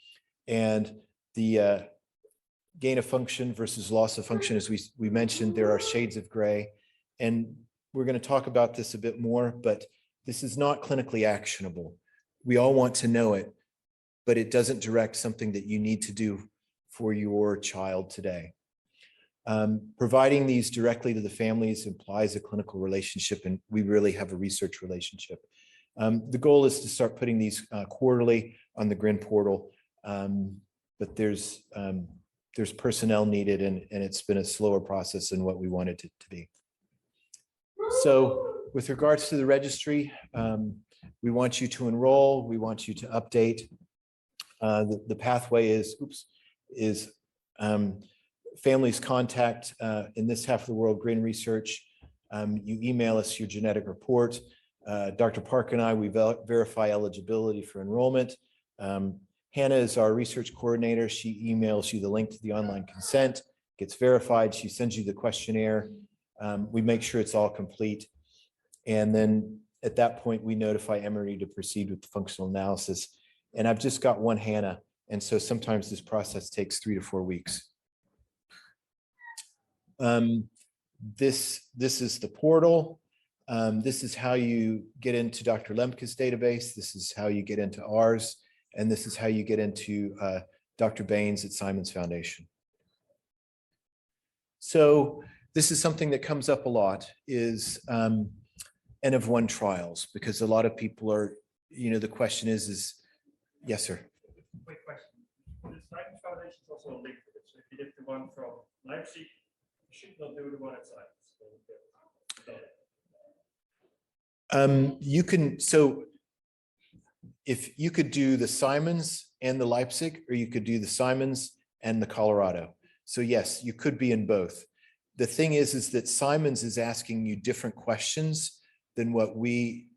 Speaker 5: And the gain of function versus loss of function, as we mentioned, there are shades of gray. And we're going to talk about this a bit more, but this is not clinically actionable. We all want to know it, but it doesn't direct something that you need to do for your child today. Providing these directly to the families implies a clinical relationship, and we really have a research relationship. The goal is to start putting these quarterly on the GRIN portal, but there's personnel needed, and it's been a slower process than what we wanted it to be. So with regards to the registry, we want you to enroll, we want you to update. The pathway is families contact, in this half of the world, GRIN Research. You email us your genetic report. Dr. Park and I, we verify eligibility for enrollment. Hannah is our research coordinator. She emails you the link to the online consent, gets verified. She sends you the questionnaire. We make sure it's all complete. And then at that point, we notify Emory to proceed with the functional analysis. And I've just got one Hannah. And so sometimes this process takes 3 to 4 weeks. This is the portal. This is how you get into Dr. Lemke's database. This is how you get into ours. And this is how you get into Dr. Bain's at Simons Foundation. So this is something that comes up a lot, is N of 1 trials, because a lot of people are, the question is, yes, sir.
Speaker 11: Quick question. The Simons Foundation is also a link to it. So if you did the one from Leipzig, you should not do the one at Simons.
Speaker 5: You can, so if you could do the Simons and the Leipzig, or you could do the Simons and the Colorado. So yes, you could be in both. The thing is that Simons is asking you different questions than what we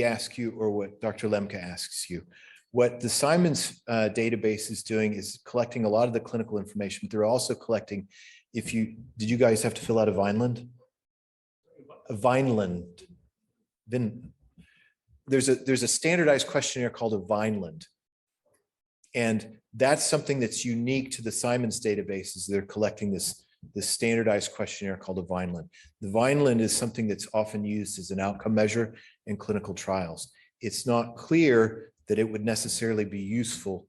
Speaker 5: ask you or what Dr. Lemke asks you. What the Simons database is doing is collecting a lot of the clinical information, but they're also collecting, did you guys have to fill out a Vineland? A Vineland. There's a standardized questionnaire called a Vineland. And that's something that's unique to the Simons databases. They're collecting this standardized questionnaire called a Vineland. The Vineland is something that's often used as an outcome measure in clinical trials. It's not clear that it would necessarily be useful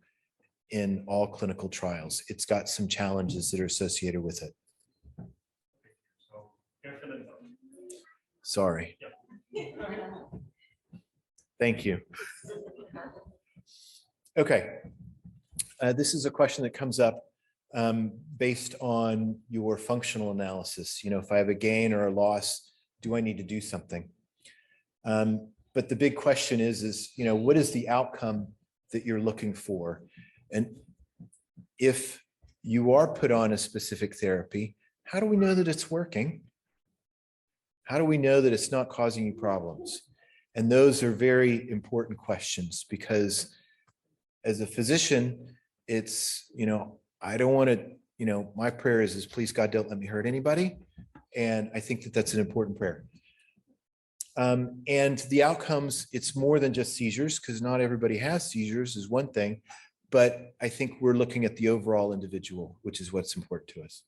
Speaker 5: in all clinical trials. It's got some challenges that are associated with it.
Speaker 11: So, careful and done.
Speaker 5: Sorry. Thank you. Okay. This is a question that comes up based on your functional analysis. If I have a gain or a loss, do I need to do something? But the big question is, what is the outcome that you're looking for? And if you are put on a specific therapy, how do we know that it's working? How do we know that it's not causing you problems? And those are very important questions, because as a physician, it's, I don't want to, my prayer is please God, don't let me hurt anybody. And I think that that's an important prayer. And the outcomes, it's more than just seizures, because not everybody has seizures is one thing, but I think we're looking at the overall individual, which is what's important to us.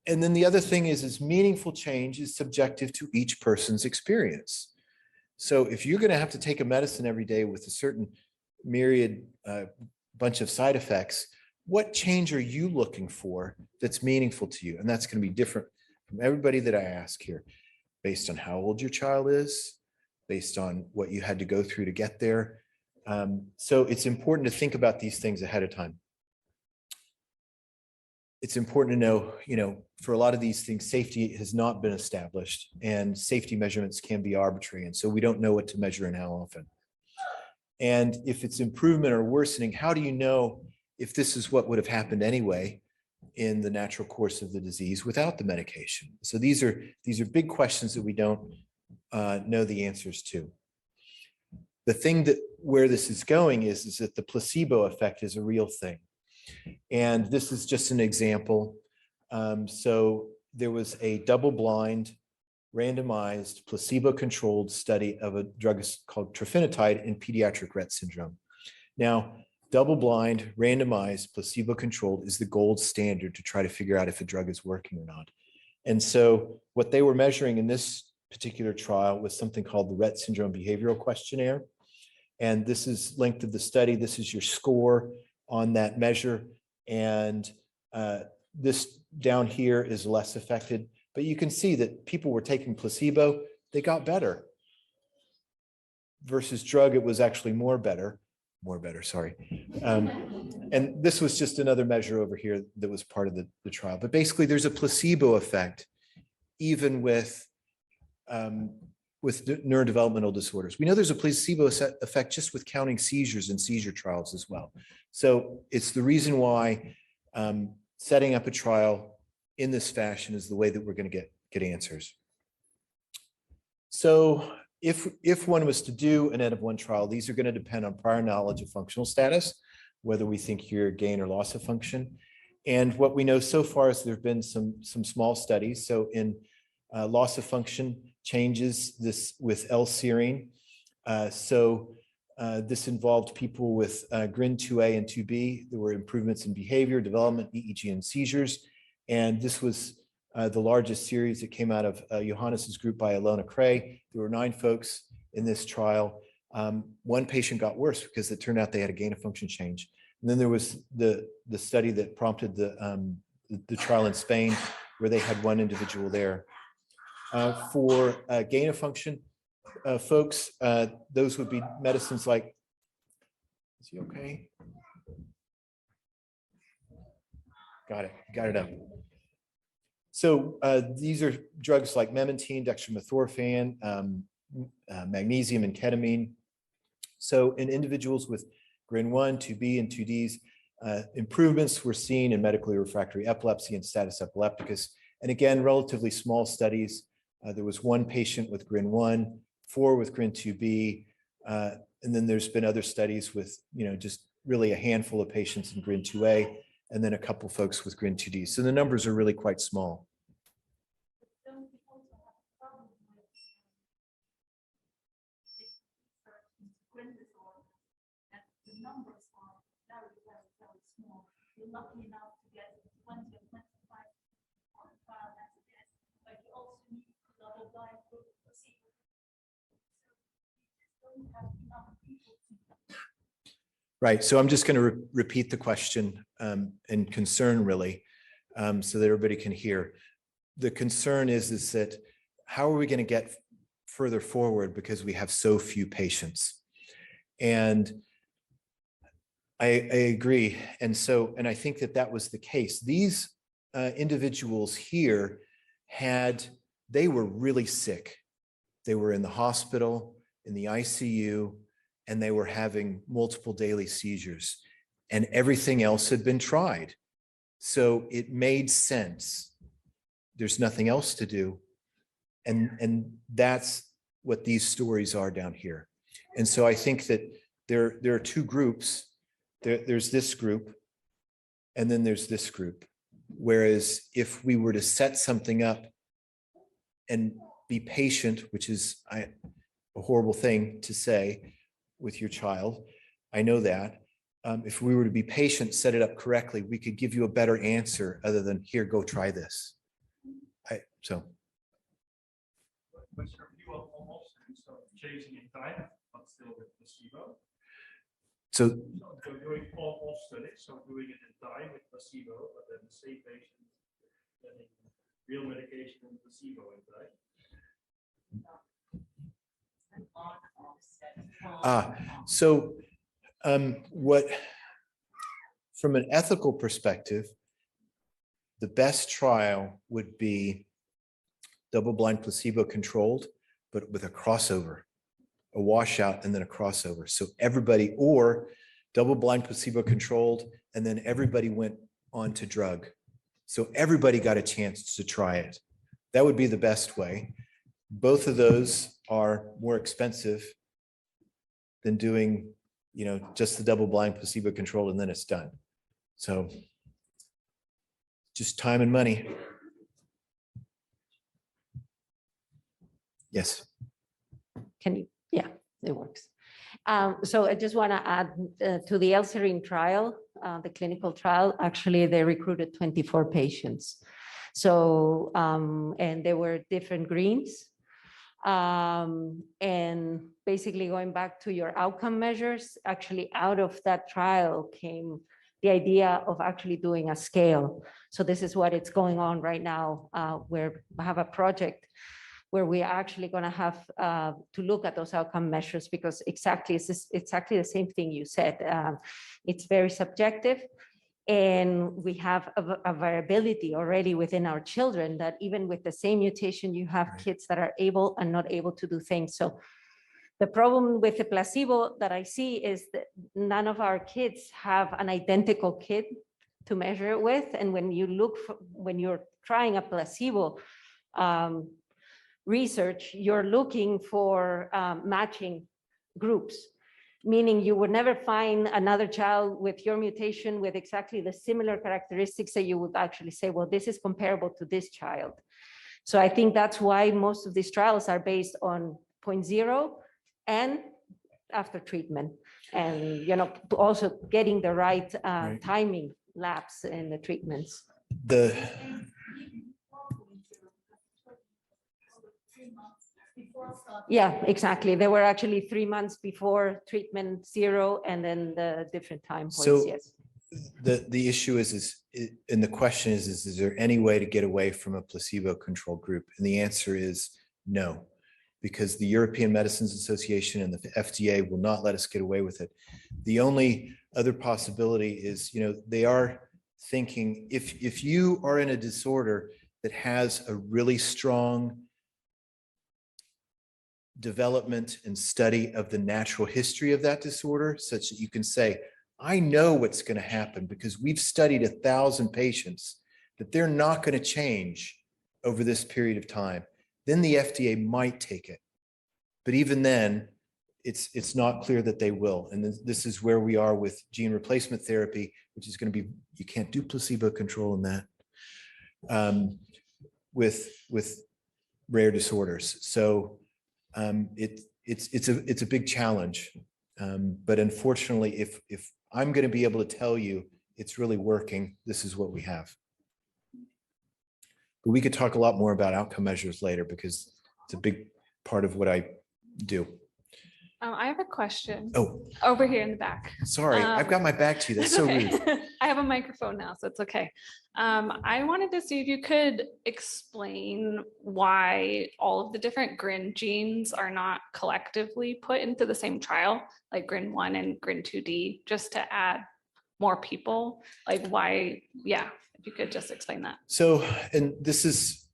Speaker 5: And then the other thing is meaningful change is subjective to each person's experience. So if you're going to have to take a medicine every day with a certain myriad bunch of side effects, what change are you looking for that's meaningful to you? And that's going to be different from everybody that I ask here, based on how old your child is, based on what you had to go through to get there. So it's important to think about these things ahead of time. It's important to know, for a lot of these things, safety has not been established, and safety measurements can be arbitrary. And so we don't know what to measure and how often. And if it's improvement or worsening, how do you know if this is what would have happened anyway in the natural course of the disease without the medication? So these are big questions that we don't know the answers to. The thing where this is going is that the placebo effect is a real thing. And this is just an example. So there was a double-blind, randomized, placebo-controlled study of a drug called trofinetide in pediatric Rett syndrome. Now, double-blind, randomized, placebo-controlled is the gold standard to try to figure out if a drug is working or not. And so what they were measuring in this particular trial was something called the Rett Syndrome Behavioral Questionnaire. And this is linked to the study. This is your score on that measure. And this down here is less affected. But you can see that people were taking placebo, they got better. Versus drug, it was actually more better, sorry. And this was just another measure over here that was part of the trial. But basically, there's a placebo effect, even with neurodevelopmental disorders. We know there's a placebo effect just with counting seizures in seizure trials as well. So it's the reason why setting up a trial in this fashion is the way that we're going to get answers. So if one was to do an N of 1 trial, these are going to depend on prior knowledge of functional status, whether we think you're gain or loss of function. And what we know so far is there have been some small studies. So in loss of function changes, this with L-serine. This involved people with GRIN 2A and 2B. There were improvements in behavior, development, EEG, and seizures. And this was the largest series that came out of Johannes's group by Ilona Cray. There were 9 folks in this trial. One patient got worse because it turned out they had a gain of function change. And then there was the study that prompted the trial in Spain, where they had one individual there. For gain of function folks, those would be medicines like, is he okay? Got it up. So these are drugs like memantine, dextromethorphan, magnesium, and ketamine. So in individuals with GRIN 1, 2B, and 2Ds, improvements were seen in medically refractory epilepsy and status epilepticus. And again, relatively small studies. There was 1 patient with GRIN 1, 4 with GRIN 2B, And then there's been other studies with, just really a handful of patients in GRIN 2A, and then a couple folks with GRIN 2D. So the numbers are really quite small.
Speaker 6: Lucky enough to get 20 or 25 on trial as it is, but you also need double-blind group procedure. So you just don't have enough people to.
Speaker 5: Right. So I'm just going to repeat the question and concern really, so that everybody can hear. The concern is that how are we going to get further forward because we have so few patients? And I agree. And I think that was the case. These individuals here they were really sick. They were in the hospital, in the ICU, and they were having multiple daily seizures, and everything else had been tried. So it made sense. There's nothing else to do. And that's what these stories are down here. And so I think that there are two groups. There's this group, and then there's this group. Whereas if we were to set something up and be patient, which is a horrible thing to say with your child, I know that. If we were to be patient, set it up correctly, we could give you a better answer other than, here, go try this.
Speaker 11: What's your view on almost changing in time, but still with placebo?
Speaker 5: So
Speaker 11: doing all studies, so doing it in time with placebo, but then the same patient getting real medication and placebo in time.
Speaker 5: what, from an ethical perspective, the best trial would be double-blind placebo-controlled, but with a crossover. A washout and then a crossover. So everybody, or double-blind placebo-controlled, and then everybody went on to drug. So everybody got a chance to try it. That would be the best way. Both of those are more expensive than doing, just the double-blind placebo-controlled and then it's done. So just time and money. Yes.
Speaker 12: Can you? Yeah, it works. So I just want to add to the Elserin trial, the clinical trial, actually they recruited 24 patients. So, and there were different greens. And basically going back to your outcome measures, actually out of that trial came the idea of actually doing a scale. So this is what it's going on right now, where we have a project where we're actually going to have to look at those outcome measures, because it's exactly the same thing you said. It's very subjective, and we have a variability already within our children that even with the same mutation, you have kids that are able and not able to do things. So the problem with the placebo that I see is that none of our kids have an identical kid to measure it with. And when you're trying a placebo, research, you're looking for matching groups, meaning you would never find another child with your mutation with exactly the similar characteristics that you would actually say, well, this is comparable to this child. So I think that's why most of these trials are based on 0.0 and after treatment, and also getting the right timing lapse in the treatments. Yeah, exactly. There were actually 3 months before treatment 0, and then the different time points.
Speaker 5: So
Speaker 12: yes.
Speaker 5: The issue and the question is there any way to get away from a placebo-controlled group? And the answer is no, because the European Medicines Association and the FDA will not let us get away with it. The only other possibility is, they are thinking if you are in a disorder that has a really strong development and study of the natural history of that disorder, such that you can say, I know what's going to happen because we've studied 1,000 patients, that they're not going to change over this period of time, then the FDA might take it. But even then, it's not clear that they will. And this is where we are with gene replacement therapy, which is going to be, you can't do placebo control in that, with rare disorders. So it's a big challenge. But unfortunately, if I'm going to be able to tell you it's really working, this is what we have. But we could talk a lot more about outcome measures later because it's a big part of what I do.
Speaker 13: I have a question.
Speaker 5: Oh,
Speaker 13: Over here in the back.
Speaker 5: sorry, I've got my back to you. That's so
Speaker 13: okay.
Speaker 5: rude.
Speaker 13: I have a microphone now, so it's okay. I wanted to see if you could explain why all of the different GRIN genes are not collectively put into the same trial, like GRIN1 and GRIN2D, just to add more people. Like why, yeah, if you could just explain that.
Speaker 5: So, and this is,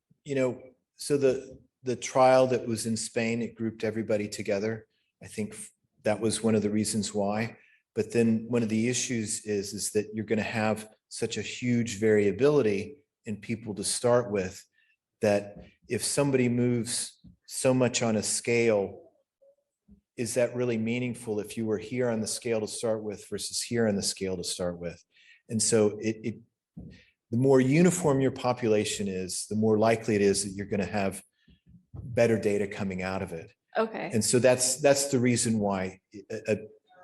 Speaker 5: so the trial that was in Spain, it grouped everybody together. I think that was one of the reasons why. But then one of the issues is that you're going to have such a huge variability in people to start with, that if somebody moves so much on a scale, is that really meaningful if you were here on the scale to start with versus here on the scale to start with? And so the more uniform your population is, the more likely it is that you're going to have better data coming out of it.
Speaker 13: Okay.
Speaker 5: And so that's the reason why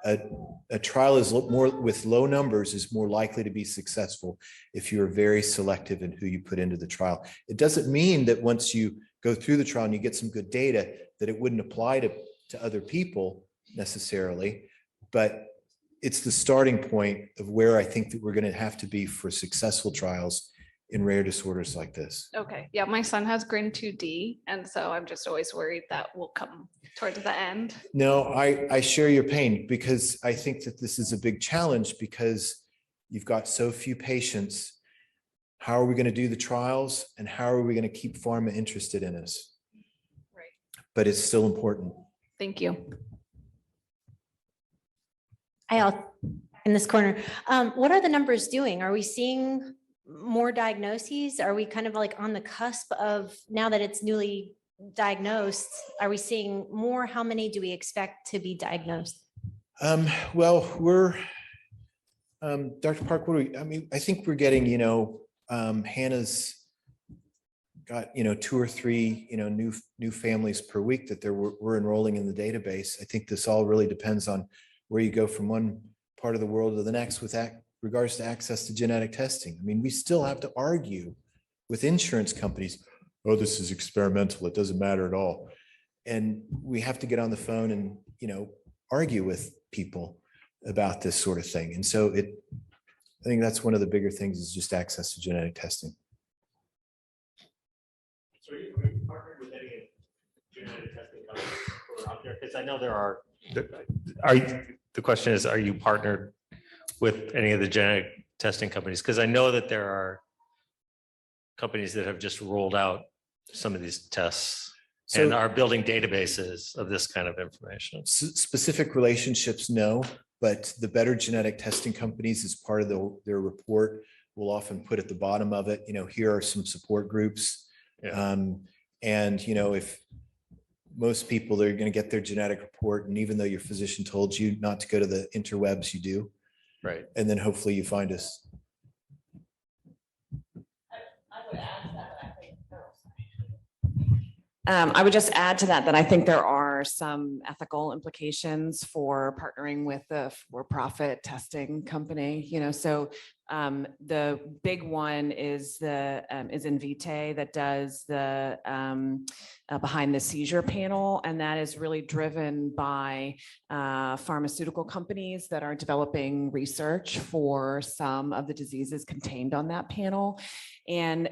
Speaker 5: a trial is more with low numbers is more likely to be successful if you're very selective in who you put into the trial. It doesn't mean that once you go through the trial and you get some good data that it wouldn't apply to other people necessarily, but it's the starting point of where I think that we're going to have to be for successful trials in rare disorders like this.
Speaker 13: Okay. Yeah, my son has GRIN2D, and so I'm just always worried that will come towards the end.
Speaker 5: No, I share your pain because I think that this is a big challenge because you've got so few patients. How are we going to do the trials and how are we going to keep pharma interested in us?
Speaker 13: Right.
Speaker 5: But it's still important.
Speaker 13: Thank you.
Speaker 14: In this corner, what are the numbers doing? Are we seeing more diagnoses? Are we kind of like on the cusp of, now that it's newly diagnosed, are we seeing more? How many do we expect to be diagnosed?
Speaker 5: Well, we're, Dr. Park, I think we're getting, Hannah's got, 2 or 3, new families per week that we're enrolling in the database. I think this all really depends on where you go from one part of the world to the next with regards to access to genetic testing. I mean, we still have to argue with insurance companies, oh, this is experimental, it doesn't matter at all. And we have to get on the phone and, argue with people about this sort of thing. And so I think that's one of the bigger things is just access to genetic testing.
Speaker 15: So are you partnered with any genetic testing companies who are out there? Because I know there are, the question is, are you partnered with any of the genetic testing companies? Because I know that there are companies that have just rolled out some of these tests and are building databases of this kind of information.
Speaker 5: Specific relationships, no, but the better genetic testing companies as part of their report will often put at the bottom of it, here are some support groups. Yeah. And, if most people, they're going to get their genetic report, and even though your physician told you not to go to the interwebs, you do.
Speaker 15: Right.
Speaker 5: And then hopefully you find us.
Speaker 16: I would just add to that I think there are some ethical implications for partnering with the for-profit testing company. So the big one is Invitae that does the behind the seizure panel, and that is really driven by pharmaceutical companies that are developing research for some of the diseases contained on that panel. And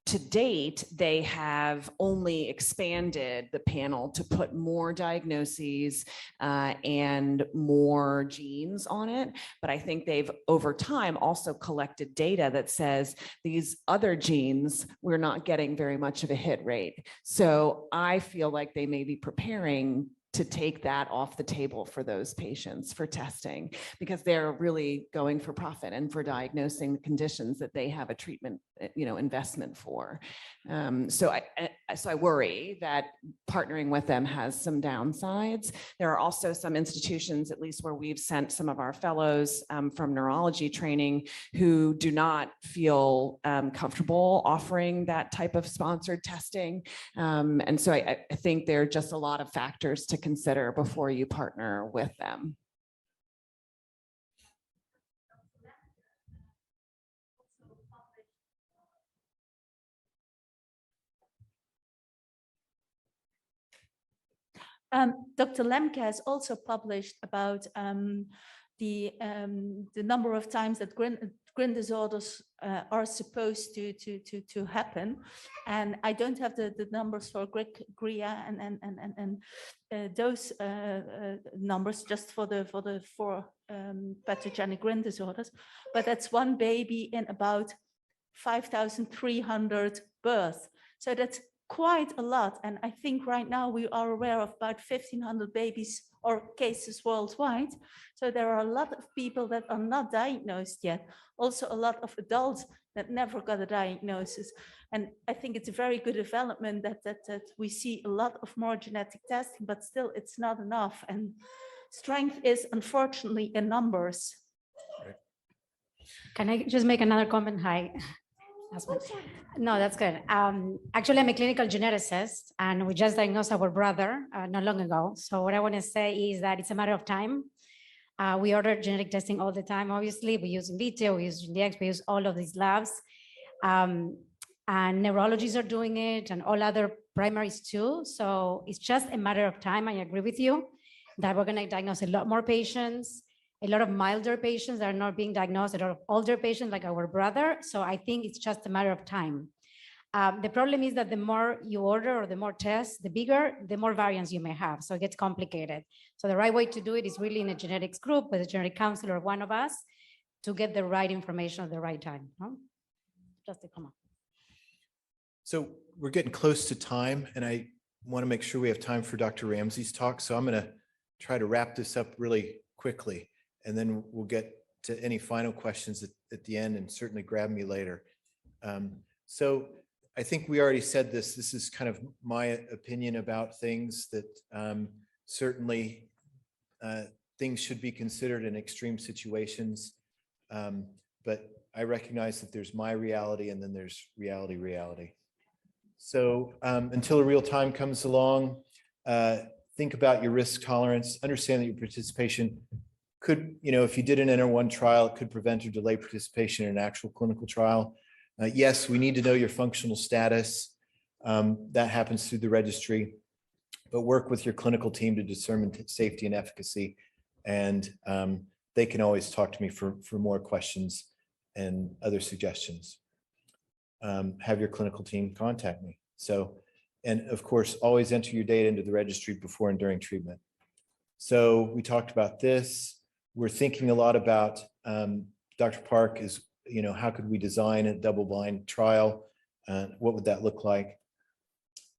Speaker 16: to date, they have only expanded the panel to put more diagnoses and more genes on it. But I think they've over time also collected data that says these other genes, we're not getting very much of a hit rate. So I feel like they may be preparing to take that off the table for those patients for testing, because they're really going for profit and for diagnosing the conditions that they have a treatment, investment for. So I worry that partnering with them has some downsides. There are also some institutions, at least where we've sent some of our fellows from neurology training, who do not feel comfortable offering that type of sponsored testing. And so I think there are just a lot of factors to consider before you partner with them.
Speaker 8: Dr. Lemke has also published about the number of times that GRIN disorders are supposed to happen, and I don't have the numbers for GRIA and those numbers, just for the four pathogenic GRIN disorders, but that's one baby in about 5,300 births. So that's quite a lot, and I think right now we are aware of about 1,500 babies or cases worldwide. So there are a lot of people that are not diagnosed yet. Also a lot of adults that never got a diagnosis. And I think it's a very good development that we see a lot of more genetic testing, but still it's not enough. And strength is unfortunately in numbers.
Speaker 14: Can I just make another comment? Hi. No, that's good. Actually, I'm a clinical geneticist, and we just diagnosed our brother not long ago. So what I want to say is that it's a matter of time. We order genetic testing all the time. Obviously, we use in vitro, we use GDX, we use all of these labs. And neurologists are doing it, and all other primaries too. So it's just a matter of time. I agree with you that we're going to diagnose a lot more patients, a lot of milder patients that are not being diagnosed, a lot of older patients like our brother. So I think it's just a matter of time. The problem is that the more you order or the more tests, the bigger, the more variants you may have. So it gets complicated. So the right way to do it is really in a genetics group with a genetic counselor or one of us to get the right information at the right time. Huh? Just to come on.
Speaker 5: So we're getting close to time, and I want to make sure we have time for Dr. Ramsey's talk. So I'm going to try to wrap this up really quickly, and then we'll get to any final questions at the end, and certainly grab me later. So I think we already said this. This is kind of my opinion about things, that certainly things should be considered in extreme situations. But I recognize that there's my reality and then there's reality. So until a real time comes along, think about your risk tolerance, understand that your participation could, if you did an N1 trial, it could prevent or delay participation in an actual clinical trial. Yes, we need to know your functional status. That happens through the registry, but work with your clinical team to determine safety and efficacy. And they can always talk to me for more questions and other suggestions. Have your clinical team contact me. So, and of course, always enter your data into the registry before and during treatment. So we talked about this. We're thinking a lot about, Dr. Park is, how could we design a double-blind trial? What would that look like?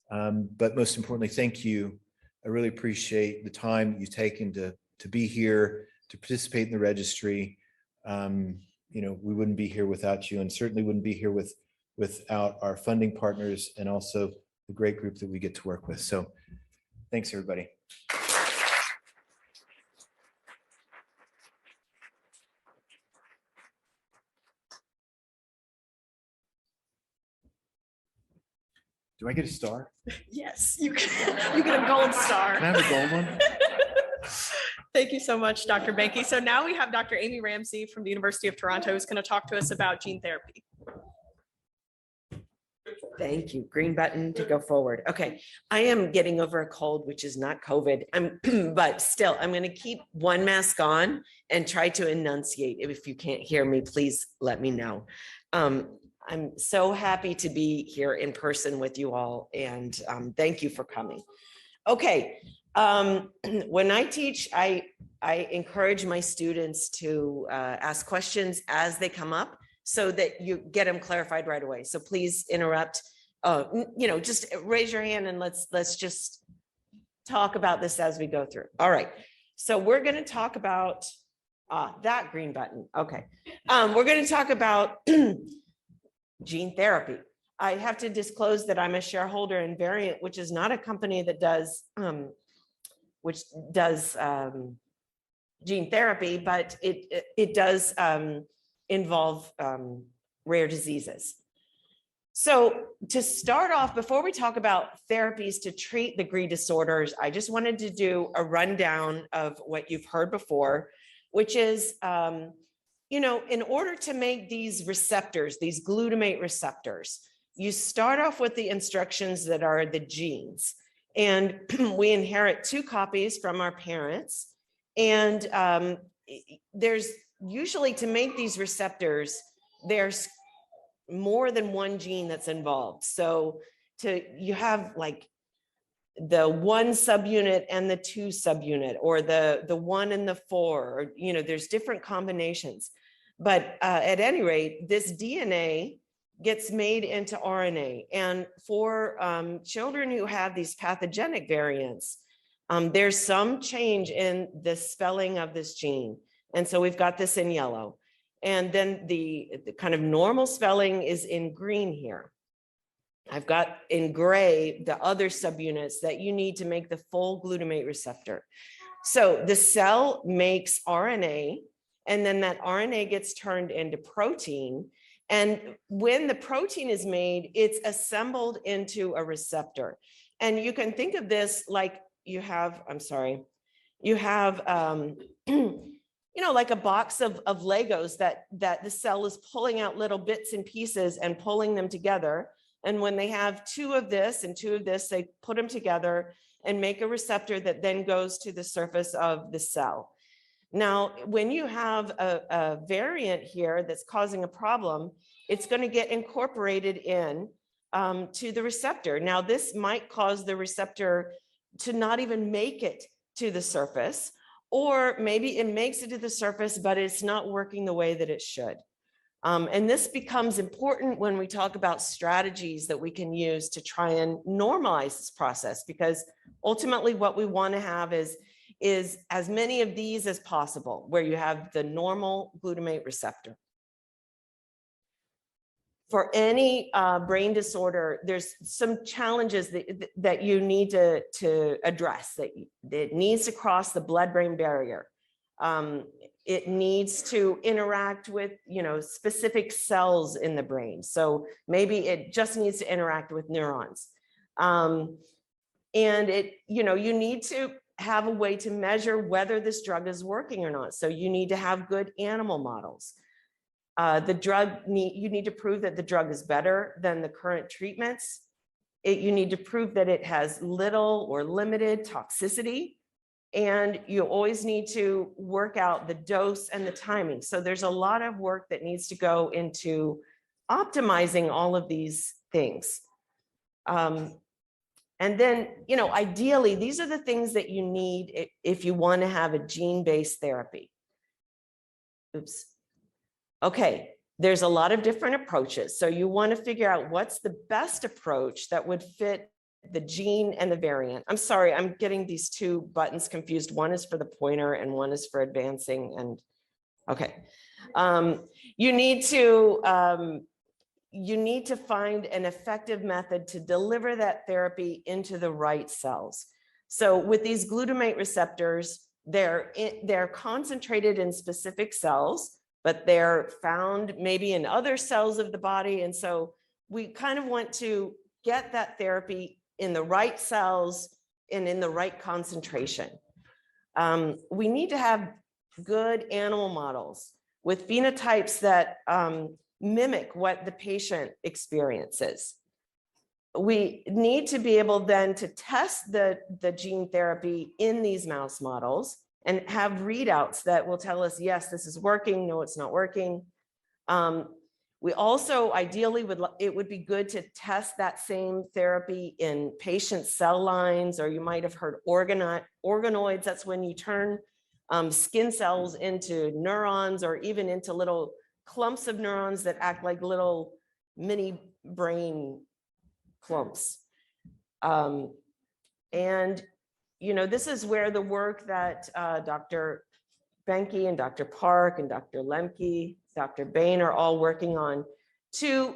Speaker 5: But most importantly, thank you. I really appreciate the time you've taken to be here, to participate in the registry. We wouldn't be here without you, and certainly wouldn't be here without our funding partners and also the great group that we get to work with. So thanks, everybody. Do I get a star?
Speaker 1: Yes, you get a gold star.
Speaker 5: Can I have a gold one?
Speaker 1: Thank you so much, Dr. Benke. So now we have Dr. Amy Ramsey from the University of Toronto, who's going to talk to us about gene therapy.
Speaker 17: Thank you. Green button to go forward. Okay, I am getting over a cold, which is not COVID, but still, I'm going to keep one mask on and try to enunciate. If you can't hear me, please let me know. I'm so happy to be here in person with you all, and thank you for coming. Okay, when I teach, I encourage my students to ask questions as they come up so that you get them clarified right away. So please interrupt, just raise your hand and let's just talk about this as we go through. All right. So we're going to talk about that green button. Okay. We're going to talk about gene therapy. I have to disclose that I'm a shareholder in Variant, which is not a company that does gene therapy, but it does involve rare diseases. So to start off, before we talk about therapies to treat the GRI disorders, I just wanted to do a rundown of what you've heard before, which is, in order to make these receptors, these glutamate receptors, you start off with the instructions that are the genes. And we inherit 2 copies from our parents. And there's usually, to make these receptors, there's more than one gene that's involved. So you have like the 1 subunit and the 2 subunit, or the 1 and the 4, or, there's different combinations. But at any rate, this DNA gets made into RNA. And for children who have these pathogenic variants, there's some change in the spelling of this gene. And so we've got this in yellow. And then the kind of normal spelling is in green here. I've got in gray the other subunits that you need to make the full glutamate receptor. So the cell makes RNA, and then that RNA gets turned into protein. And when the protein is made, it's assembled into a receptor. And you can think of this like you have like a box of Legos that the cell is pulling out little bits and pieces and pulling them together. And when they have 2 of this and 2 of this, they put them together and make a receptor that then goes to the surface of the cell. Now, when you have a variant here that's causing a problem, it's going to get incorporated in to the receptor. Now, this might cause the receptor to not even make it to the surface, or maybe it makes it to the surface, but it's not working the way that it should. And this becomes important when we talk about strategies that we can use to try and normalize this process, because ultimately what we want to have is as many of these as possible, where you have the normal glutamate receptor. For any brain disorder, there's some challenges that you need to address, that it needs to cross the blood-brain barrier. It needs to interact with, specific cells in the brain. So maybe it just needs to interact with neurons. And you need to have a way to measure whether this drug is working or not. So you need to have good animal models. You need to prove that the drug is better than the current treatments. You need to prove that it has little or limited toxicity. And you always need to work out the dose and the timing. So there's a lot of work that needs to go into optimizing all of these things. And then, ideally, these are the things that you need if you want to have a gene-based therapy. Oops. Okay, there's a lot of different approaches. So you want to figure out what's the best approach that would fit the gene and the variant. I'm sorry, I'm getting these 2 buttons confused. One is for the pointer and one is for advancing. And okay, you need to find an effective method to deliver that therapy into the right cells. So with these glutamate receptors, they're concentrated in specific cells, but they're found maybe in other cells of the body. And so we kind of want to get that therapy in the right cells and in the right concentration. We need to have good animal models with phenotypes that mimic what the patient experiences. We need to be able then to test the gene therapy in these mouse models and have readouts that will tell us, yes, this is working, no, it's not working. We also ideally it would be good to test that same therapy in patient cell lines, or you might have heard organoids. That's when you turn skin cells into neurons, or even into little clumps of neurons that act like little mini brain clumps. And this is where the work that Dr. Benke and Dr. Park and Dr. Lemke, Dr. Bain are all working on to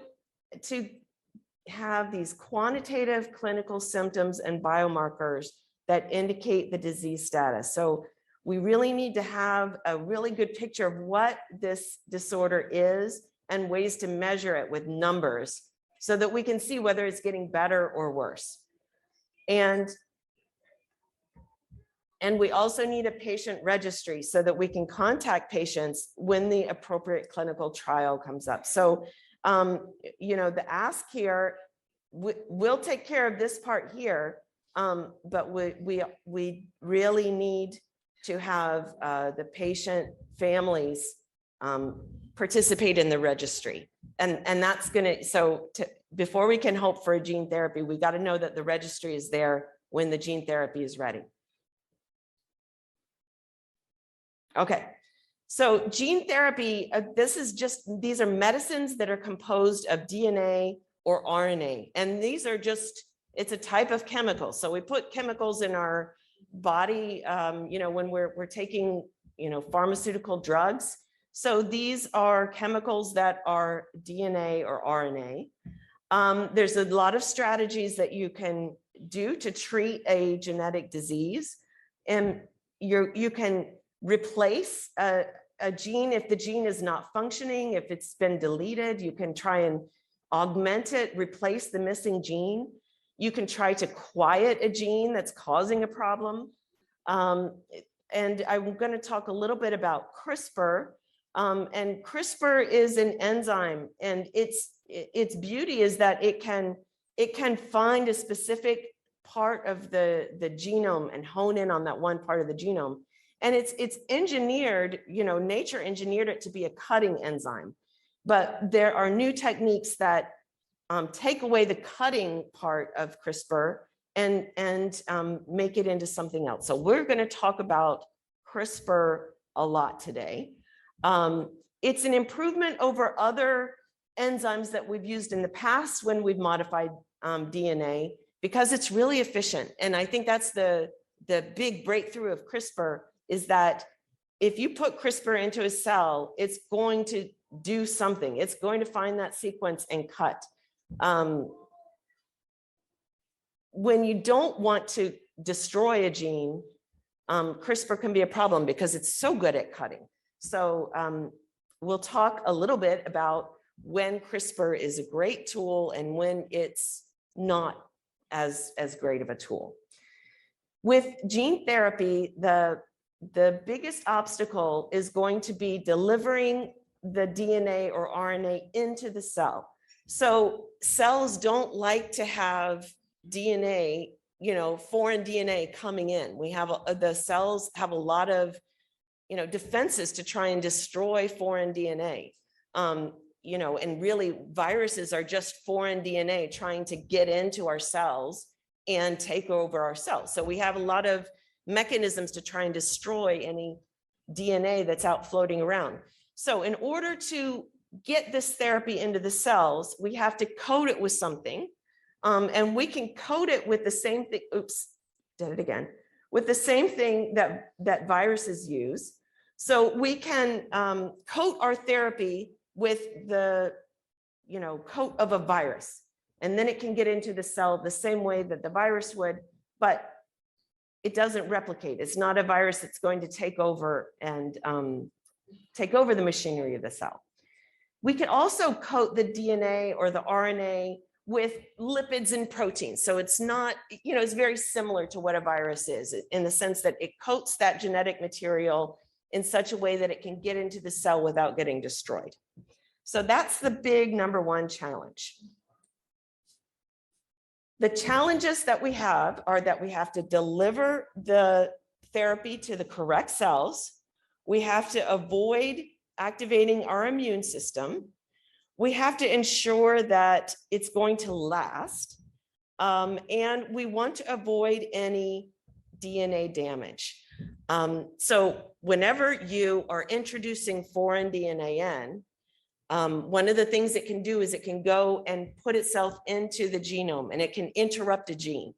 Speaker 17: have these quantitative clinical symptoms and biomarkers that indicate the disease status. So we really need to have a really good picture of what this disorder is and ways to measure it with numbers so that we can see whether it's getting better or worse. And we also need a patient registry so that we can contact patients when the appropriate clinical trial comes up. So, the ask here, we'll take care of this part here, but we really need to have the patient families participate in the registry. And that's gonna, before we can hope for a gene therapy, we got to know that the registry is there when the gene therapy is ready. Okay, so gene therapy, these are medicines that are composed of DNA or RNA. And these are it's a type of chemical. So we put chemicals in our body, when we're taking, pharmaceutical drugs. So these are chemicals that are DNA or RNA. There's a lot of strategies that you can do to treat a genetic disease. And you can replace a gene if the gene is not functioning, if it's been deleted, you can try and augment it, replace the missing gene. You can try to quiet a gene that's causing a problem. And I'm going to talk a little bit about CRISPR. And CRISPR is an enzyme, and its beauty is that it can find a specific part of the genome and hone in on that one part of the genome. And it's engineered, nature engineered it to be a cutting enzyme. But there are new techniques that take away the cutting part of CRISPR and make it into something else. So we're going to talk about CRISPR a lot today. It's an improvement over other enzymes that we've used in the past when we've modified DNA, because it's really efficient. And I think that's the big breakthrough of CRISPR, is that if you put CRISPR into a cell, it's going to do something. It's going to find that sequence and cut. When you don't want to destroy a gene, CRISPR can be a problem because it's so good at cutting. So we'll talk a little bit about when CRISPR is a great tool and when it's not as great of a tool. With gene therapy, the biggest obstacle is going to be delivering the DNA or RNA into the cell. So cells don't like to have DNA, foreign DNA coming in. The cells have a lot of, defenses to try and destroy foreign DNA. And really viruses are just foreign DNA trying to get into our cells and take over our cells. So we have a lot of mechanisms to try and destroy any DNA that's out floating around. So in order to get this therapy into the cells, we have to coat it with something. And we can coat it with the same thing, with the same thing that viruses use. So we can coat our therapy with the coat of a virus, and then it can get into the cell the same way that the virus would, but it doesn't replicate. It's not a virus that's going to take over and take over the machinery of the cell. We can also coat the DNA or the RNA with lipids and proteins. So it's not, it's very similar to what a virus is in the sense that it coats that genetic material in such a way that it can get into the cell without getting destroyed. So that's the big number one challenge. The challenges that we have are that we have to deliver the therapy to the correct cells. We have to avoid activating our immune system. We have to ensure that it's going to last. And we want to avoid any DNA damage. So whenever you are introducing foreign DNA in, one of the things it can do is it can go and put itself into the genome, and it can interrupt a gene.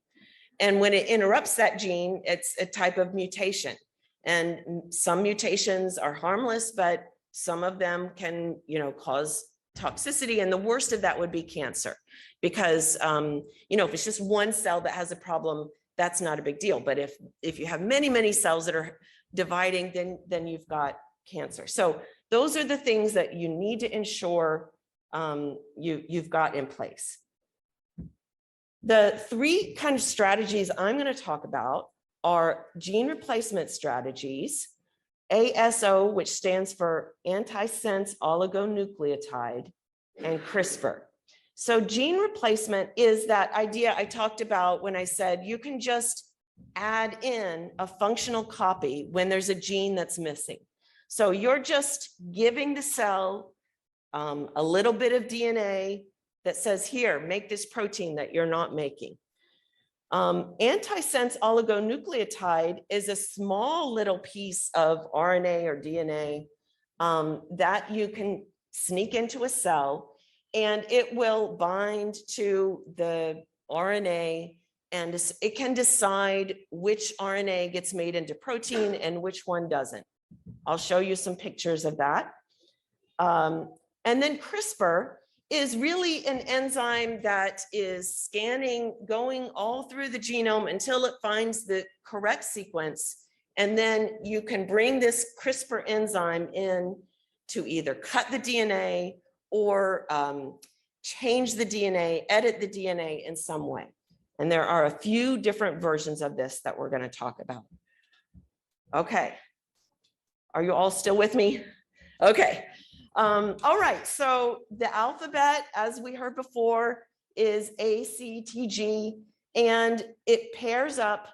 Speaker 17: And when it interrupts that gene, it's a type of mutation. And some mutations are harmless, but some of them can, cause toxicity. And the worst of that would be cancer, because, if it's just one cell that has a problem, that's not a big deal. But if you have many, many cells that are dividing, then you've got cancer. So those are the things that you need to ensure you've got in place. The three kind of strategies I'm going to talk about are gene replacement strategies, ASO, which stands for antisense oligonucleotide, and CRISPR. So gene replacement is that idea I talked about when I said you can just add in a functional copy when there's a gene that's missing. So you're just giving the cell a little bit of DNA that says, here, make this protein that you're not making. Antisense oligonucleotide is a small little piece of RNA or DNA that you can sneak into a cell, and it will bind to the RNA, and it can decide which RNA gets made into protein and which one doesn't. I'll show you some pictures of that. And then CRISPR is really an enzyme that is scanning, going all through the genome until it finds the correct sequence. And then you can bring this CRISPR enzyme in to either cut the DNA or change the DNA, edit the DNA in some way. And there are a few different versions of this that we're going to talk about. Okay. Are you all still with me? Okay. All right, so the alphabet, as we heard before, is A, C, T, G, and it pairs up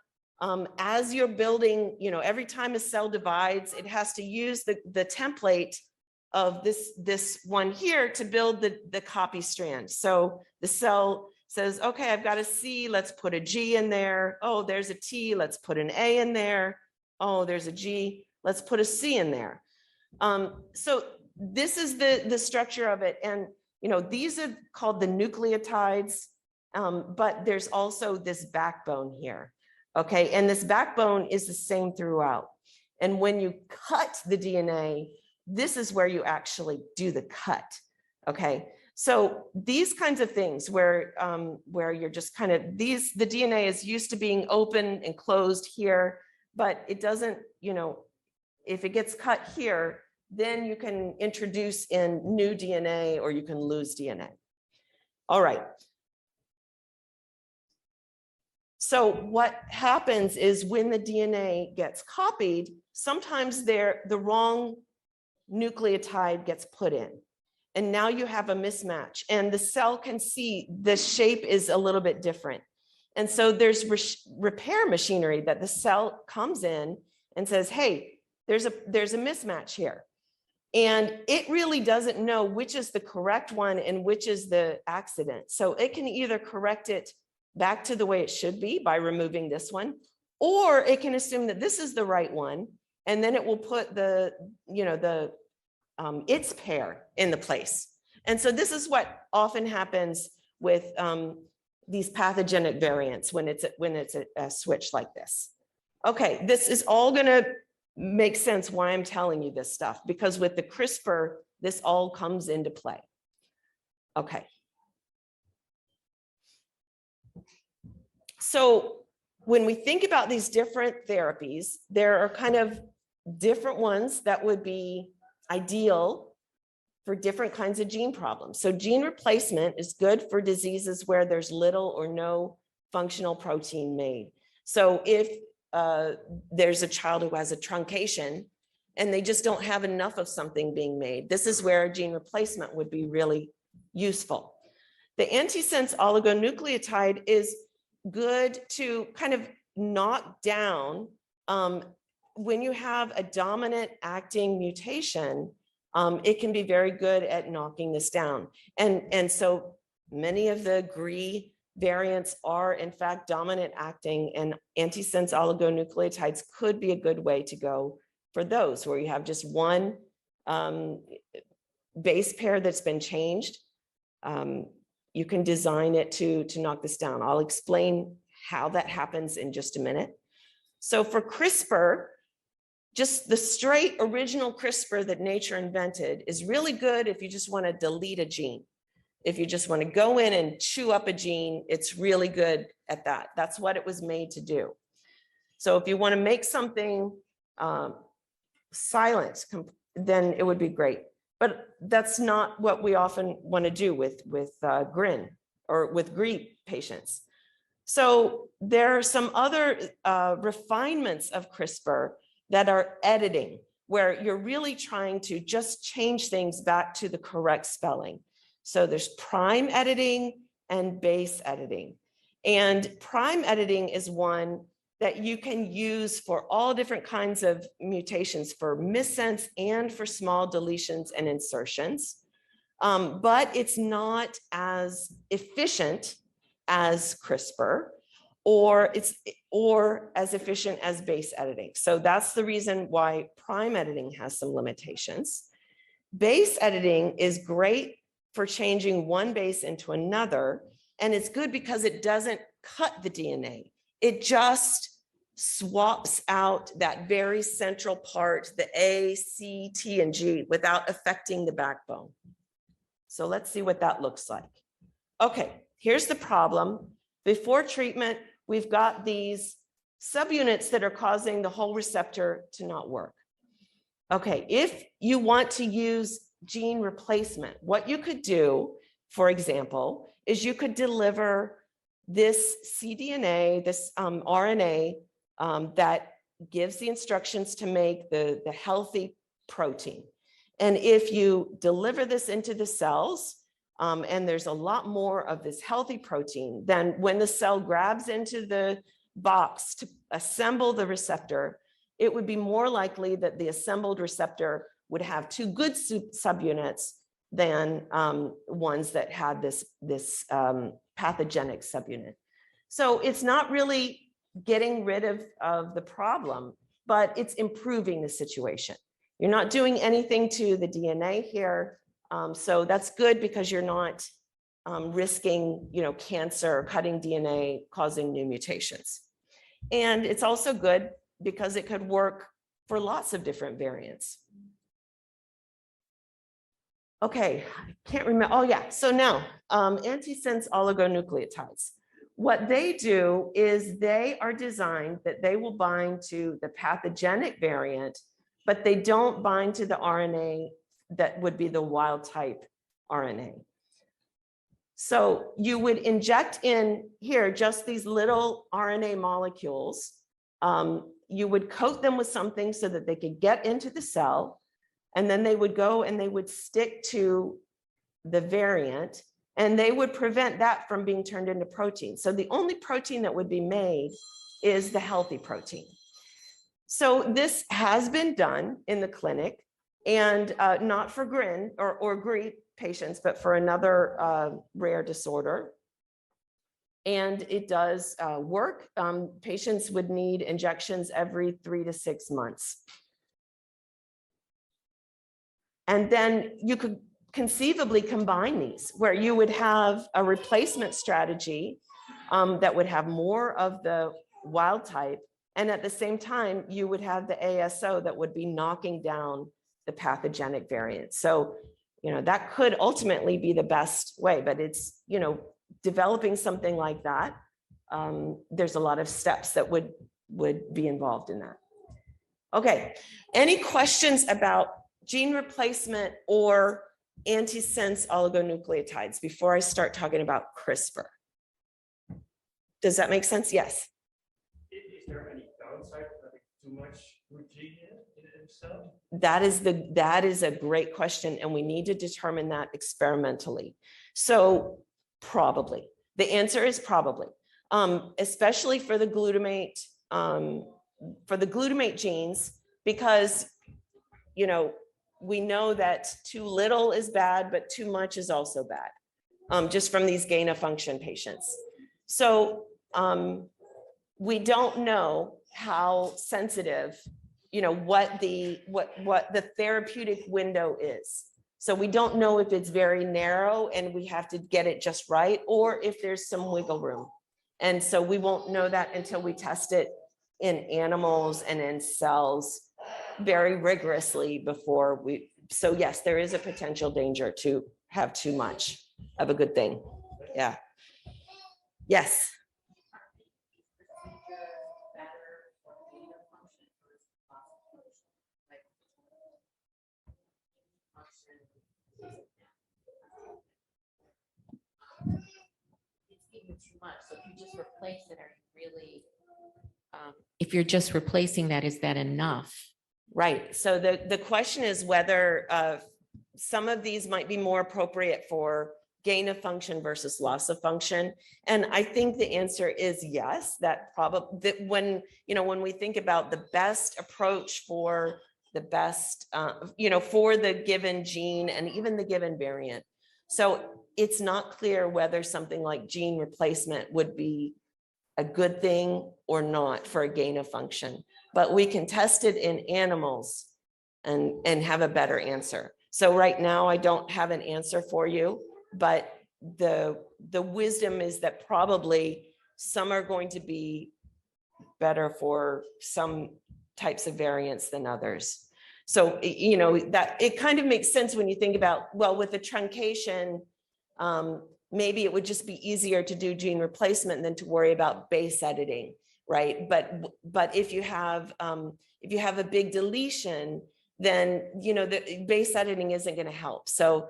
Speaker 17: as you're building, every time a cell divides, it has to use the template of this one here to build the copy strand. So the cell says, okay, I've got a C, let's put a G in there. Oh, there's a T, let's put an A in there. Oh, there's a G, let's put a C in there. So this is the structure of it. And, these are called the nucleotides, but there's also this backbone here. Okay. And this backbone is the same throughout. And when you cut the DNA, this is where you actually do the cut. Okay. So these kinds of things where you're just kind of the DNA is used to being open and closed here, but it doesn't, if it gets cut here, then you can introduce in new DNA or you can lose DNA. All right. So what happens is when the DNA gets copied, sometimes the wrong nucleotide gets put in. And now you have a mismatch, and the cell can see the shape is a little bit different. And so there's repair machinery that the cell comes in and says, hey, there's a mismatch here. And it really doesn't know which is the correct one and which is the accident. So it can either correct it back to the way it should be by removing this one, or it can assume that this is the right one. And then it will put its pair in the place. And so this is what often happens with these pathogenic variants when it's a switch like this. Okay, this is all going to make sense why I'm telling you this stuff, because with the CRISPR, this all comes into play. Okay. So when we think about these different therapies, there are kind of different ones that would be ideal for different kinds of gene problems. So gene replacement is good for diseases where there's little or no functional protein made. So if there's a child who has a truncation and they just don't have enough of something being made, this is where gene replacement would be really useful. The antisense oligonucleotide is good to kind of knock down when you have a dominant acting mutation. It can be very good at knocking this down. And so many of the GRI variants are in fact dominant acting, and antisense oligonucleotides could be a good way to go for those where you have just one base pair that's been changed. You can design it to knock this down. I'll explain how that happens in just a minute. So for CRISPR, just the straight original CRISPR that nature invented is really good if you just want to delete a gene. If you just want to go in and chew up a gene, it's really good at that. That's what it was made to do. So if you want to make something silent, then it would be great. But that's not what we often want to do with GRIN or with GRI patients. So there are some other refinements of CRISPR that are editing, where you're really trying to just change things back to the correct spelling. So there's prime editing and base editing. And prime editing is one that you can use for all different kinds of mutations, for missense and for small deletions and insertions. But it's not as efficient as CRISPR, or as efficient as base editing. So that's the reason why prime editing has some limitations. Base editing is great for changing one base into another, and it's good because it doesn't cut the DNA. It just swaps out that very central part, the A, C, T, and G, without affecting the backbone. So let's see what that looks like. Okay, here's the problem. Before treatment, we've got these subunits that are causing the whole receptor to not work. Okay, if you want to use gene replacement, what you could do, for example, is you could deliver this cDNA, this RNA that gives the instructions to make the healthy protein. And if you deliver this into the cells, and there's a lot more of this healthy protein, then when the cell grabs into the box to assemble the receptor, it would be more likely that the assembled receptor would have two good subunits than ones that had this pathogenic subunit. So it's not really getting rid of the problem, but it's improving the situation. You're not doing anything to the DNA here. So that's good because you're not risking, cancer, cutting DNA, causing new mutations. And it's also good because it could work for lots of different variants. Okay, I can't remember. Oh yeah, so now antisense oligonucleotides. What they do is they are designed that they will bind to the pathogenic variant, but they don't bind to the RNA that would be the wild type RNA. So you would inject in here just these little RNA molecules. You would coat them with something so that they could get into the cell, and then they would go and they would stick to the variant, and they would prevent that from being turned into protein. So the only protein that would be made is the healthy protein. So this has been done in the clinic, and not for GRIN or GRI patients, but for another rare disorder. And it does work. Patients would need injections every 3 to 6 months. And then you could conceivably combine these, where you would have a replacement strategy that would have more of the wild type. And at the same time, you would have the ASO that would be knocking down the pathogenic variant. So, that could ultimately be the best way, but it's, developing something like that. There's a lot of steps that would be involved in that. Okay, any questions about gene replacement or antisense oligonucleotides before I start talking about CRISPR? Does that make sense? Yes.
Speaker 11: Is there any downside of having too much gene in cell?
Speaker 17: That is a great question, and we need to determine that experimentally. So probably. The answer is probably, especially for the glutamate genes, because we know that too little is bad, but too much is also bad, just from these gain of function patients. So we don't know how sensitive, what the therapeutic window is. So we don't know if it's very narrow and we have to get it just right, or if there's some wiggle room. And so we won't know that until we test it in animals and in cells very rigorously before we, so yes, there is a potential danger to have too much of a good thing. Yeah. Yes.
Speaker 12: Too much. So if you just replace it, are you really, if you're just replacing that, is that enough?
Speaker 17: Right. So the question is whether some of these might be more appropriate for gain of function versus loss of function. And I think the answer is yes, that probably that when, when we think about the best approach for the best, for the given gene and even the given variant. So it's not clear whether something like gene replacement would be a good thing or not for a gain of function, but we can test it in animals and have a better answer. So right now I don't have an answer for you, but the wisdom is that probably some are going to be better for some types of variants than others. So, that it kind of makes sense when you think about, well, with the truncation, maybe it would just be easier to do gene replacement than to worry about base editing, right? But if you have a big deletion, then the base editing isn't going to help. So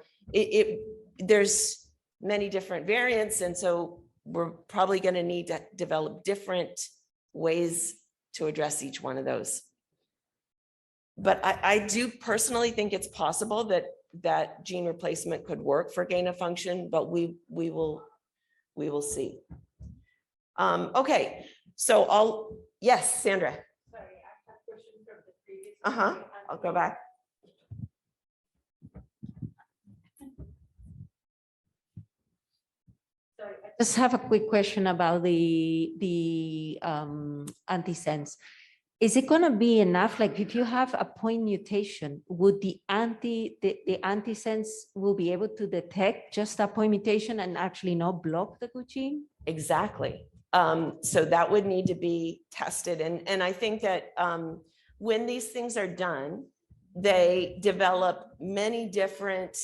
Speaker 17: there's many different variants, and so we're probably going to need to develop different ways to address each one of those. But I do personally think it's possible that gene replacement could work for gain of function, but we will see. Okay, so yes, Sandra.
Speaker 6: Sorry, I have a question from the previous.
Speaker 17: I'll go back.
Speaker 12: Sorry, I just have a quick question about the antisense. Is it going to be enough? Like if you have a point mutation, would the antisense will be able to detect just a point mutation and actually not block the good gene?
Speaker 17: Exactly. So that would need to be tested. And I think that when these things are done, they develop many different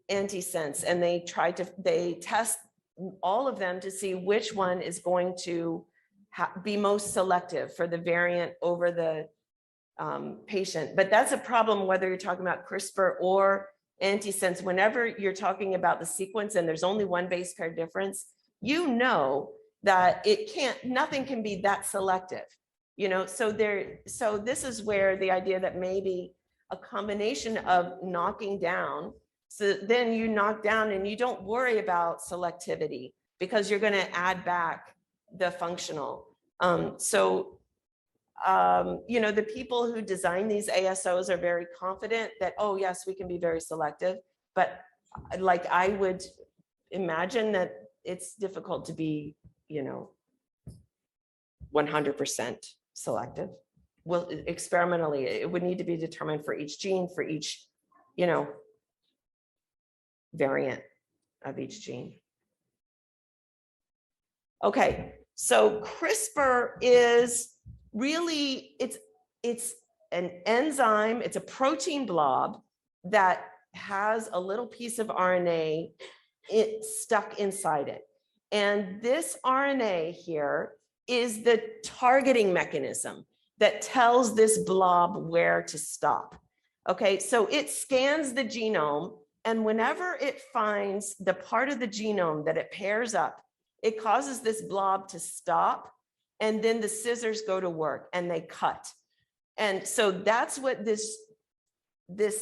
Speaker 17: antisense and they test all of them to see which one is going to be most selective for the variant over the patient. But that's a problem whether you're talking about CRISPR or antisense. Whenever you're talking about the sequence and there's only one base pair difference, that nothing can be that selective. So this is where the idea that maybe a combination of knocking down, so then you knock down and you don't worry about selectivity because you're going to add back the functional. The people who design these ASOs are very confident that, oh yes, we can be very selective, but like I would imagine that it's difficult to be, 100% selective. Well, experimentally, it would need to be determined for each gene, for each, variant of each gene. Okay, so CRISPR is really, it's an enzyme, it's a protein blob that has a little piece of RNA stuck inside it. And this RNA here is the targeting mechanism that tells this blob where to stop. Okay, so it scans the genome, and whenever it finds the part of the genome that it pairs up, it causes this blob to stop, and then the scissors go to work and they cut. And so that's what this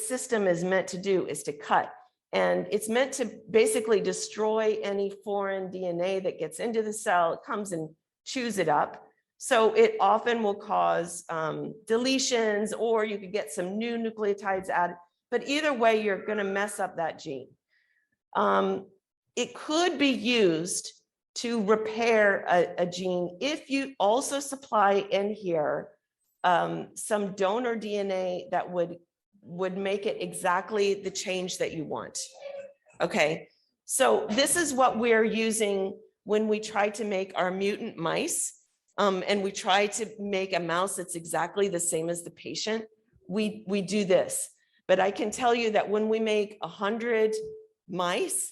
Speaker 17: system is meant to do, is to cut. And it's meant to basically destroy any foreign DNA that gets into the cell. It comes and chews it up. So it often will cause deletions, or you could get some new nucleotides added. But either way, you're going to mess up that gene. It could be used to repair a gene if you also supply in here some donor DNA that would make it exactly the change that you want. Okay, so this is what we're using when we try to make our mutant mice, and we try to make a mouse that's exactly the same as the patient, we do this. But I can tell you that when we make 100 mice,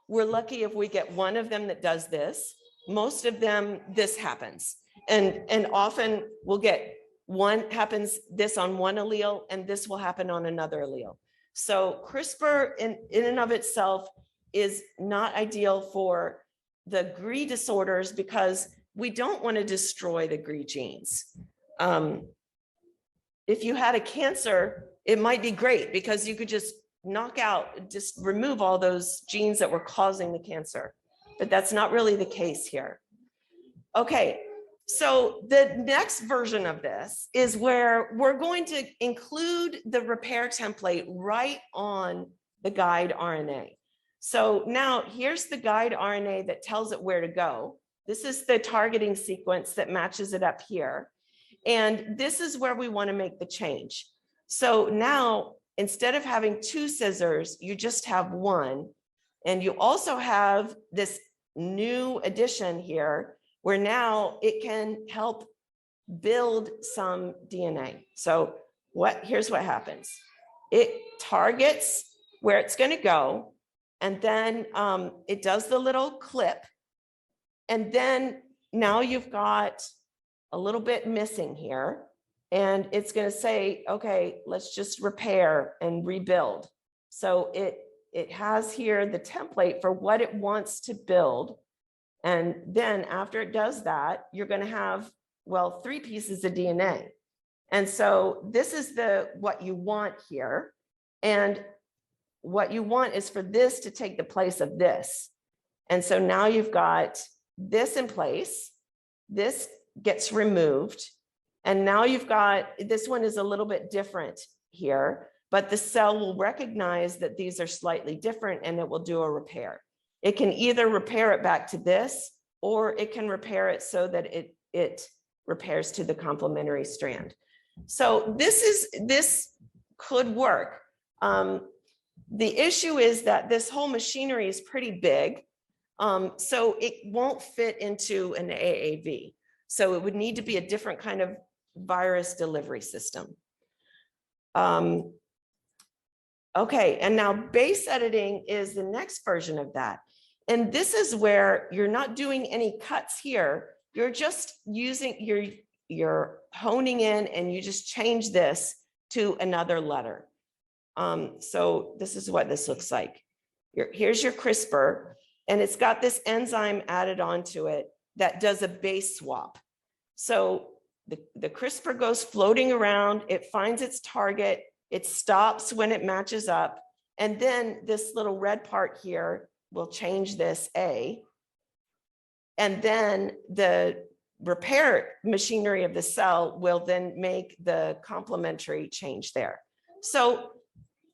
Speaker 17: we're lucky if we get one of them that does this. Most of them, this happens. And often we'll get one happens this on one allele, and this will happen on another allele. So CRISPR in and of itself is not ideal for the GRI disorders because we don't want to destroy the GRI genes. If you had a cancer, it might be great because you could just knock out, just remove all those genes that were causing the cancer. But that's not really the case here. Okay, so the next version of this is where we're going to include the repair template right on the guide RNA. So now here's the guide RNA that tells it where to go. This is the targeting sequence that matches it up here. And this is where we want to make the change. So now, instead of having 2 scissors, you just have 1. And you also have this new addition here, where now it can help build some DNA. So here's what happens. It targets where it's going to go, and then it does the little clip. And then now you've got a little bit missing here. And it's going to say, okay, let's just repair and rebuild. So it has here the template for what it wants to build. And then after it does that, you're going to have, well, 3 pieces of DNA. And so this is what you want here. And what you want is for this to take the place of this. And so now you've got this in place. This gets removed. And now you've got, this one is a little bit different here, but the cell will recognize that these are slightly different and it will do a repair. It can either repair it back to this, or it can repair it so that it repairs to the complementary strand. So this could work. The issue is that this whole machinery is pretty big, so it won't fit into an AAV. So it would need to be a different kind of virus delivery system. Okay, and now base editing is the next version of that. And this is where you're not doing any cuts here. You're just using, you're honing in and you just change this to another letter. So this is what this looks like. Here's your CRISPR, and it's got this enzyme added onto it that does a base swap. So the CRISPR goes floating around, it finds its target, it stops when it matches up, and then this little red part here will change this A, and then the repair machinery of the cell will then make the complementary change there. So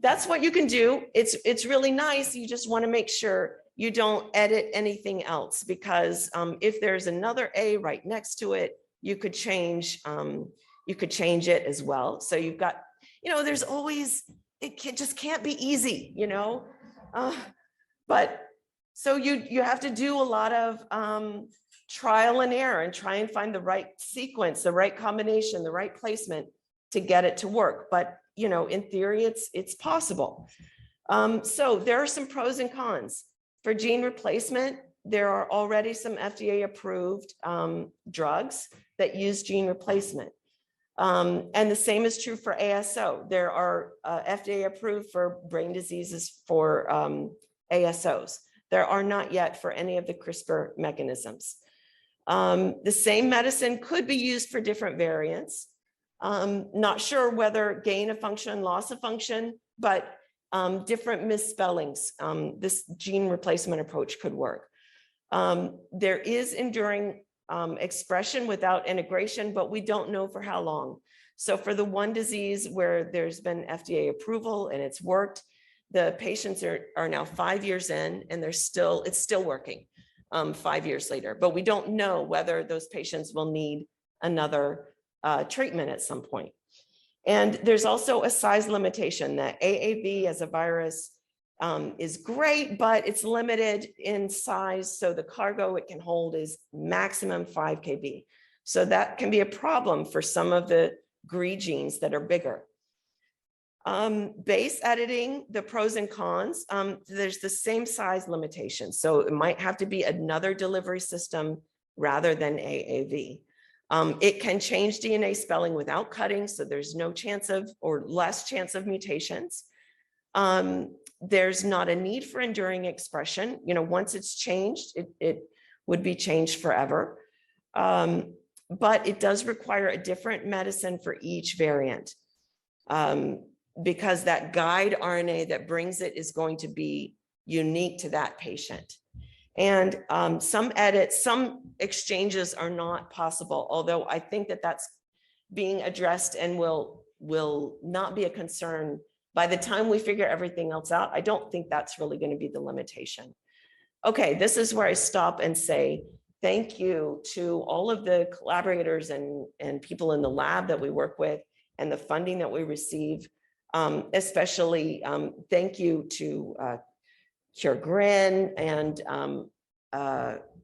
Speaker 17: that's what you can do. It's really nice. You just want to make sure you don't edit anything else, because if there's another A right next to it, you could change it as well. So you've got, there's always, just can't be easy, but so you have to do a lot of trial and error and try and find the right sequence, the right combination, the right placement to get it to work. But, in theory, it's possible. So there are some pros and cons. For gene replacement, there are already some FDA approved drugs that use gene replacement. And the same is true for ASO. There are FDA approved for brain diseases for ASOs. There are not yet for any of the CRISPR mechanisms. The same medicine could be used for different variants. Not sure whether gain of function, loss of function, but different misspellings. This gene replacement approach could work. There is enduring expression without integration, but we don't know for how long. So for the one disease where there's been FDA approval and it's worked, the patients are now 5 years in and it's still working 5 years later, but we don't know whether those patients will need another treatment at some point. And there's also a size limitation that AAV as a virus is great, but it's limited in size. So the cargo it can hold is maximum 5 kb. So that can be a problem for some of the GRI genes that are bigger. Base editing, the pros and cons, there's the same size limitation. So it might have to be another delivery system rather than AAV. It can change DNA spelling without cutting, so there's no chance of, or less chance of mutations. There's not a need for enduring expression. You know, once it's changed, it would be changed forever. But it does require a different medicine for each variant. Because that guide RNA that brings it is going to be unique to that patient. And some edits, some exchanges are not possible, although I think that that's being addressed and will not be a concern. By the time we figure everything else out, I don't think that's really going to be the limitation. Okay, this is where I stop and say thank you to all of the collaborators and people in the lab that we work with and the funding that we receive. Especially thank you to CureGRIN and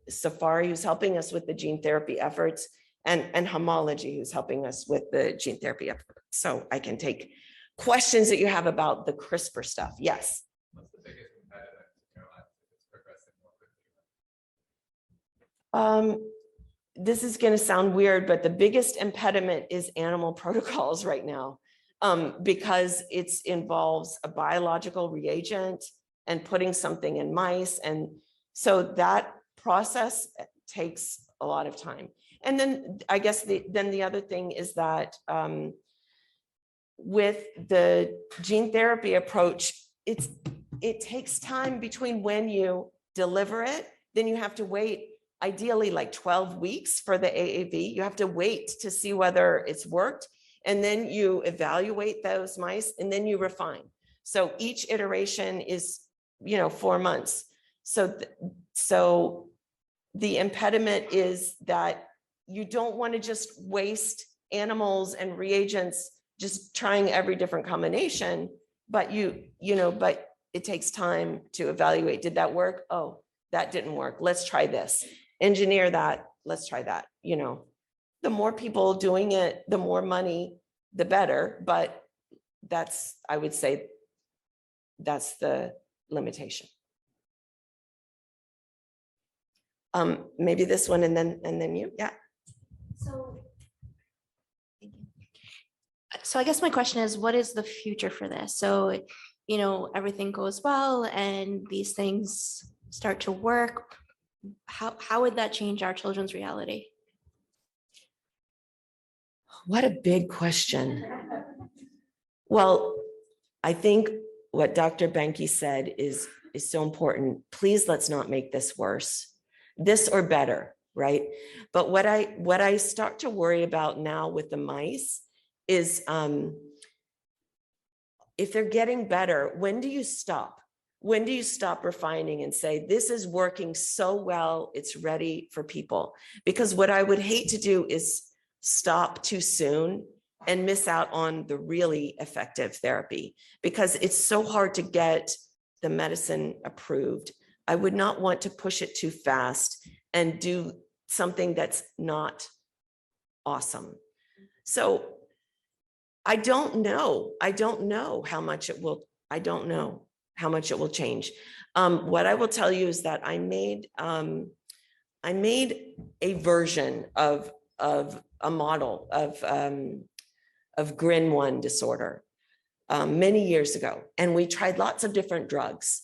Speaker 17: Safari, who's helping us with the gene therapy efforts, and Homology, who's helping us with the gene therapy efforts. So I can take questions that you have about the CRISPR stuff. Yes.
Speaker 18: What's the biggest impediment to neuralize if it's progressing more quickly?
Speaker 17: This is going to sound weird, but the biggest impediment is animal protocols right now. Because it involves a biological reagent and putting something in mice. And so that process takes a lot of time. And then I guess the other thing is that with the gene therapy approach, it takes time between when you deliver it, then you have to wait ideally like 12 weeks for the AAV. You have to wait to see whether it's worked. And then you evaluate those mice and then you refine. So each iteration is, 4 months. So the impediment is that you don't want to just waste animals and reagents just trying every different combination, but but it takes time to evaluate. Did that work? Oh, that didn't work. Let's try this. Engineer that. Let's try that. The more people doing it, the more money, the better. But I would say that's the limitation. Maybe this one and then you, yeah.
Speaker 19: So I guess my question is, what is the future for this? So, everything goes well and these things start to work. How would that change our children's reality?
Speaker 17: What a big question. Well, I think what Dr. Benke said is so important. Please, let's not make this worse, this or better, right? But what I start to worry about now with the mice is if they're getting better, when do you stop? When do you stop refining and say, this is working so well, it's ready for people? Because what I would hate to do is stop too soon and miss out on the really effective therapy, because it's so hard to get the medicine approved. I would not want to push it too fast and do something that's not awesome. So I don't know how much it will, change. What I will tell you is that I made a version of a model of GRIN1 disorder many years ago. And we tried lots of different drugs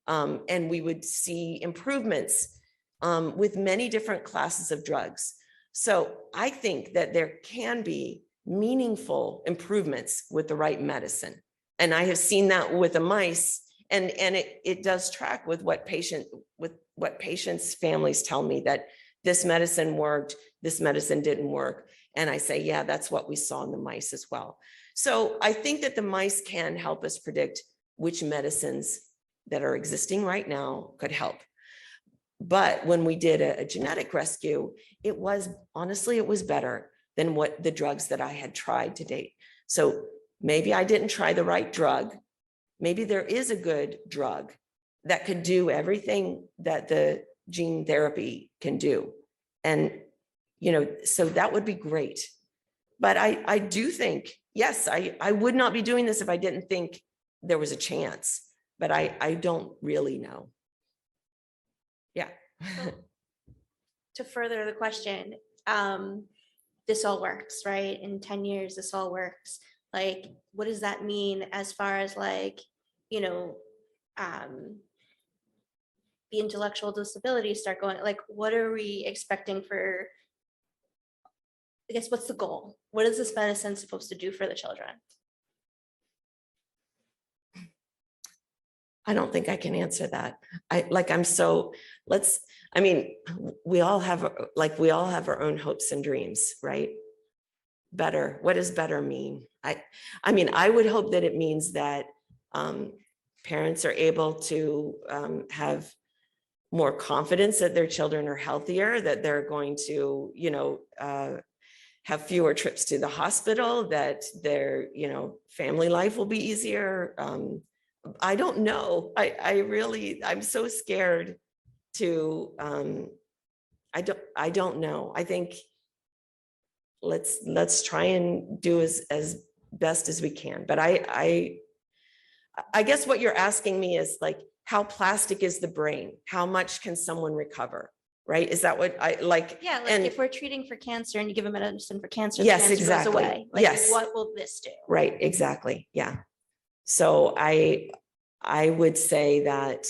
Speaker 17: and we would see improvements with many different classes of drugs. So I think that there can be meaningful improvements with the right medicine. And I have seen that with the mice, and it does track with what patients' families tell me, that this medicine worked, this medicine didn't work. And I say, yeah, that's what we saw in the mice as well. So I think that the mice can help us predict which medicines that are existing right now could help. But when we did a genetic rescue, it was better than what the drugs that I had tried to date. So maybe I didn't try the right drug, maybe there is a good drug that could do everything that the gene therapy can do. And, so that would be great. But I do think, yes, I would not be doing this if I didn't think there was a chance, but I don't really know. Yeah.
Speaker 19: To further the question, this all works, right? In 10 years, this all works. Like, what does that mean as far as like, the intellectual disabilities start going, like, what are we expecting for, I guess, what's the goal? What is this medicine supposed to do for the children?
Speaker 17: I don't think I can answer that. We all have our own hopes and dreams, right? Better, what does better mean? I would hope that it means that parents are able to have more confidence that their children are healthier, that they're going to, have fewer trips to the hospital, that their, family life will be easier. I don't know. I'm so scared to, I don't know. I think let's try and do as best as we can. But I guess what you're asking me is like, how plastic is the brain? How much can someone recover? Right? Is that what I like?
Speaker 19: Yeah, like if we're treating for cancer and you give a medicine for cancer,
Speaker 17: yes,
Speaker 19: the cancer
Speaker 17: exactly.
Speaker 19: goes away. Like,
Speaker 17: yes.
Speaker 19: What will this do?
Speaker 17: Right, exactly. Yeah. So I would say that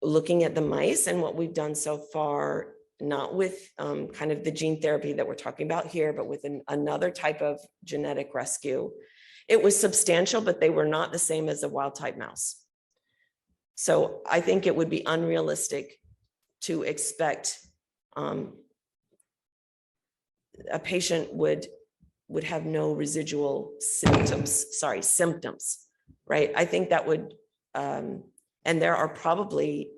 Speaker 17: looking at the mice and what we've done so far, not with kind of the gene therapy that we're talking about here, but with another type of genetic rescue, it was substantial, but they were not the same as a wild type mouse. So I think it would be unrealistic to expect a patient would have no residual symptoms, right? I think that would, and there are probably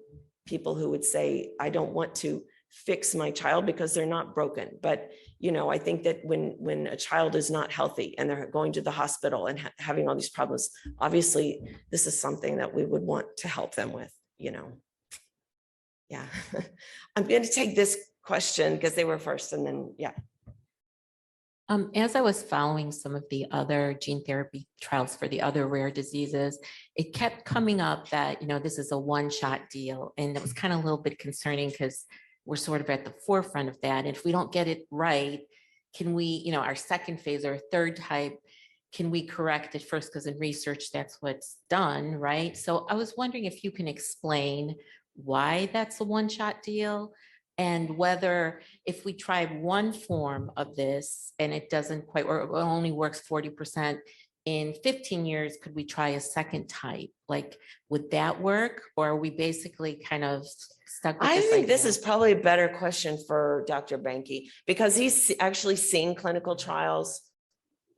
Speaker 17: people who would say, I don't want to fix my child because they're not broken. But, I think that when a child is not healthy and they're going to the hospital and having all these problems, obviously this is something that we would want to help them with, Yeah. I'm going to take this question because they were first and then, yeah.
Speaker 20: As I was following some of the other gene therapy trials for the other rare diseases, it kept coming up that, this is a one-shot deal. And it was kind of a little bit concerning because we're sort of at the forefront of that. And if we don't get it right, can we, our second phase or third type, can we correct it first? Because in research, that's what's done, right? So I was wondering if you can explain why that's a one-shot deal and whether if we try one form of this and it doesn't quite, or it only works 40%, in 15 years, could we try a second type? Like, would that work? Or are we basically kind of stuck with
Speaker 17: I
Speaker 20: this
Speaker 17: think
Speaker 20: idea?
Speaker 17: this is probably a better question for Dr. Benke because he's actually seen clinical trials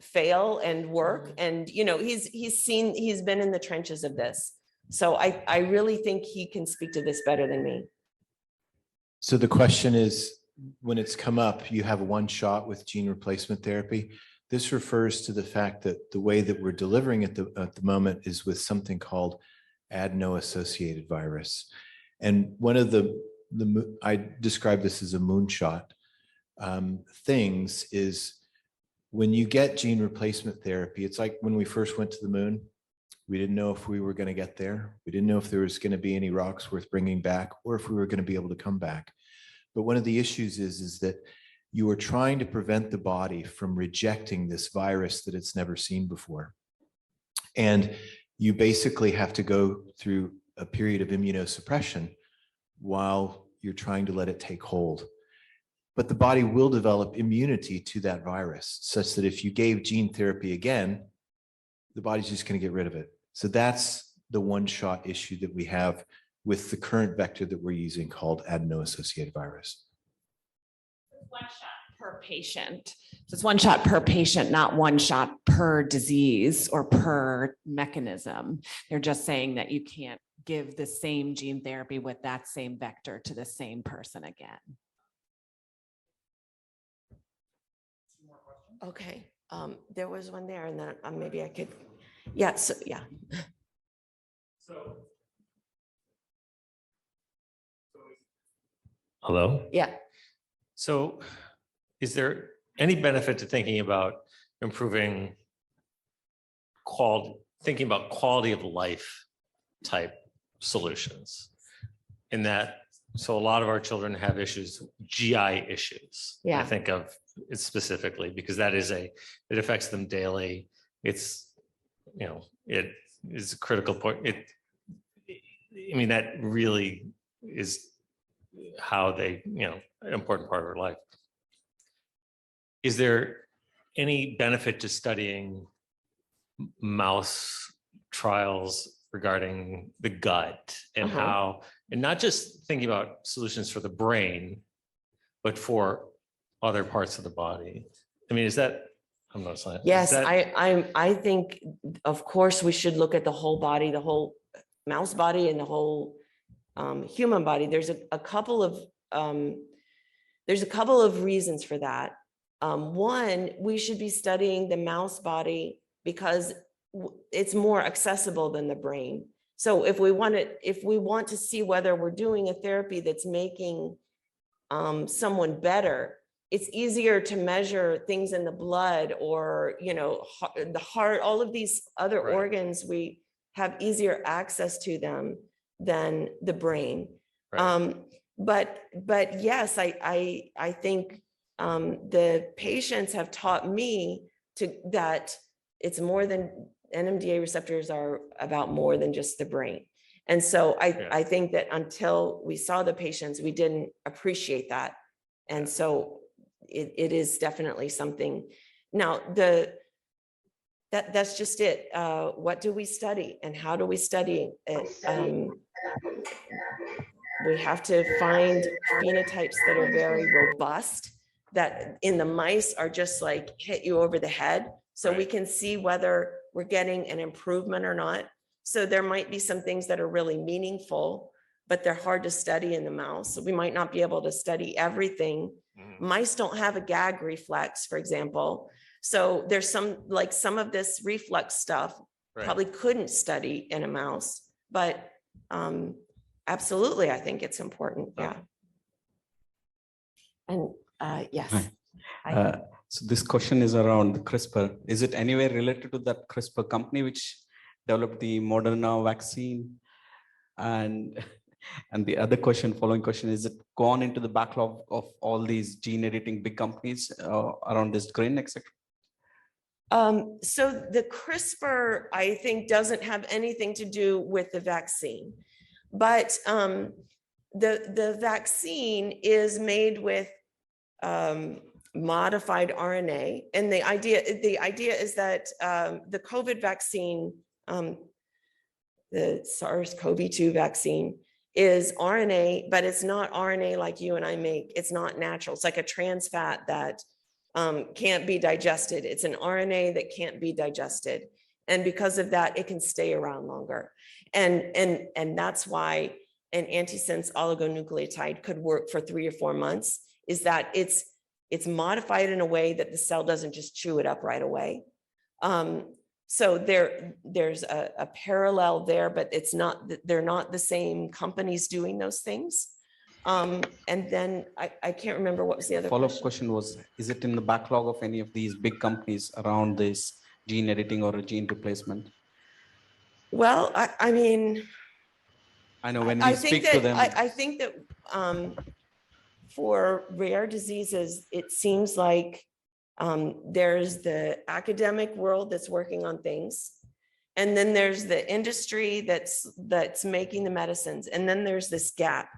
Speaker 17: fail and work. And, he's been in the trenches of this. So I really think he can speak to this better than me.
Speaker 5: So the question is, when it's come up, you have one shot with gene replacement therapy. This refers to the fact that the way that we're delivering it at the moment is with something called adeno-associated virus. And one of I describe this as a moonshot things is when you get gene replacement therapy, it's like when we first went to the moon, we didn't know if we were going to get there. We didn't know if there was going to be any rocks worth bringing back or if we were going to be able to come back. But one of the issues is that you are trying to prevent the body from rejecting this virus that it's never seen before. And you basically have to go through a period of immunosuppression while you're trying to let it take hold. But the body will develop immunity to that virus such that if you gave gene therapy again, the body's just going to get rid of it. So that's the one-shot issue that we have with the current vector that we're using called adeno-associated virus.
Speaker 16: One shot per patient. So it's one shot per patient, not one shot per disease or per mechanism. They're just saying that you can't give the same gene therapy with that same vector to the same person again.
Speaker 17: Okay, there was one there and then maybe I could, Yeah, so, yeah.
Speaker 15: Hello?
Speaker 17: Yeah.
Speaker 15: So is there any benefit to thinking about improving thinking about quality of life type solutions? In that, so a lot of our children have issues, GI issues. I
Speaker 17: Yeah.
Speaker 15: think of it specifically because that is it affects them daily. It's, it is a critical point. I mean, that really is how they, an important part of our life. Is there any benefit to studying mouse trials regarding the gut and how, and not just thinking about solutions for the brain, but for other parts of the body? I mean, is that, I'm not saying.
Speaker 17: Yes, I think, of course, we should look at the whole body, the whole mouse body and the whole human body. There's a couple of reasons for that. One, we should be studying the mouse body because it's more accessible than the brain. So if we want to see whether we're doing a therapy that's making someone better, it's easier to measure things in the blood or, the heart, all of these other organs, we have easier access to them than the brain.
Speaker 15: Right.
Speaker 17: But yes, I think the patients have taught me that it's more than NMDA receptors are about more than just the brain. And so I think that until we saw the patients, we didn't appreciate that. And so it is definitely something. Now, that's just it. What do we study and how do we study it? We have to find phenotypes that are very robust, that in the mice are just like hit you over the head. So we can see whether we're getting an improvement or not. So there might be some things that are really meaningful, but they're hard to study in the mouse. So we might not be able to study everything. Mice don't have a gag reflex, for example. So there's some of this reflex stuff probably couldn't study in a mouse, but absolutely, I think it's important. Yeah. And yes.
Speaker 21: So this question is around CRISPR. Is it anywhere related to that CRISPR company which developed the Moderna vaccine? And the other following question, is it gone into the backlog of all these gene editing big companies around this GRIN, etc.?
Speaker 17: So the CRISPR, I think, doesn't have anything to do with the vaccine, but the vaccine is made with modified RNA, and the idea is that the COVID vaccine, the SARS-CoV-2 vaccine, is RNA, but it's not RNA like you and I make. It's not natural. It's like a trans fat that can't be digested. It's an RNA that can't be digested, and because of that, it can stay around longer. And that's why an antisense oligonucleotide could work for 3 or 4 months. Is that it's modified in a way that the cell doesn't just chew it up right away. So there's a parallel there, but they're not the same companies doing those things. And then I can't remember what was the other
Speaker 21: follow-up question was, is it in the backlog of any of these big companies around this gene editing or a gene replacement?
Speaker 17: Well, I mean,
Speaker 21: I know when we speak to them.
Speaker 17: I think that for rare diseases, it seems like there's the academic world that's working on things, and then there's the industry that's making the medicines, and then there's this gap.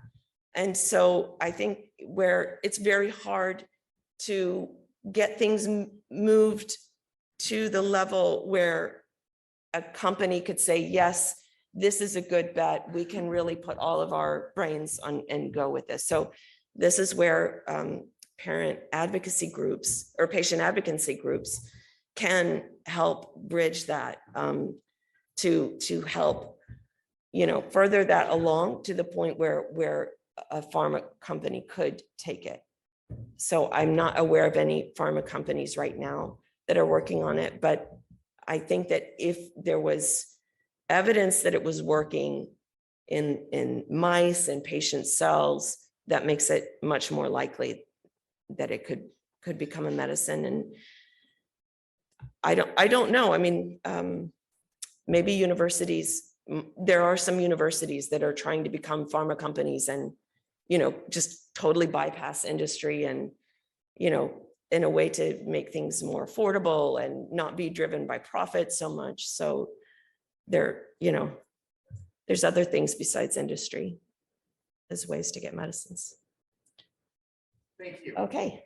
Speaker 17: And so I think where it's very hard to get things moved to the level where a company could say, yes, this is a good bet. We can really put all of our brains on and go with this. So this is where parent advocacy groups or patient advocacy groups can help bridge that to help, further that along to the point where a pharma company could take it. So I'm not aware of any pharma companies right now that are working on it, but I think that if there was evidence that it was working in mice and patient cells, that makes it much more likely that it could become a medicine. And I don't know. I mean, maybe universities, there are some universities that are trying to become pharma companies and, you know, just totally bypass industry and, you know, in a way to make things more affordable and not be driven by profit so much. So there, you know, there's other things besides industry as ways to get medicines.
Speaker 9: Thank you.
Speaker 17: Okay.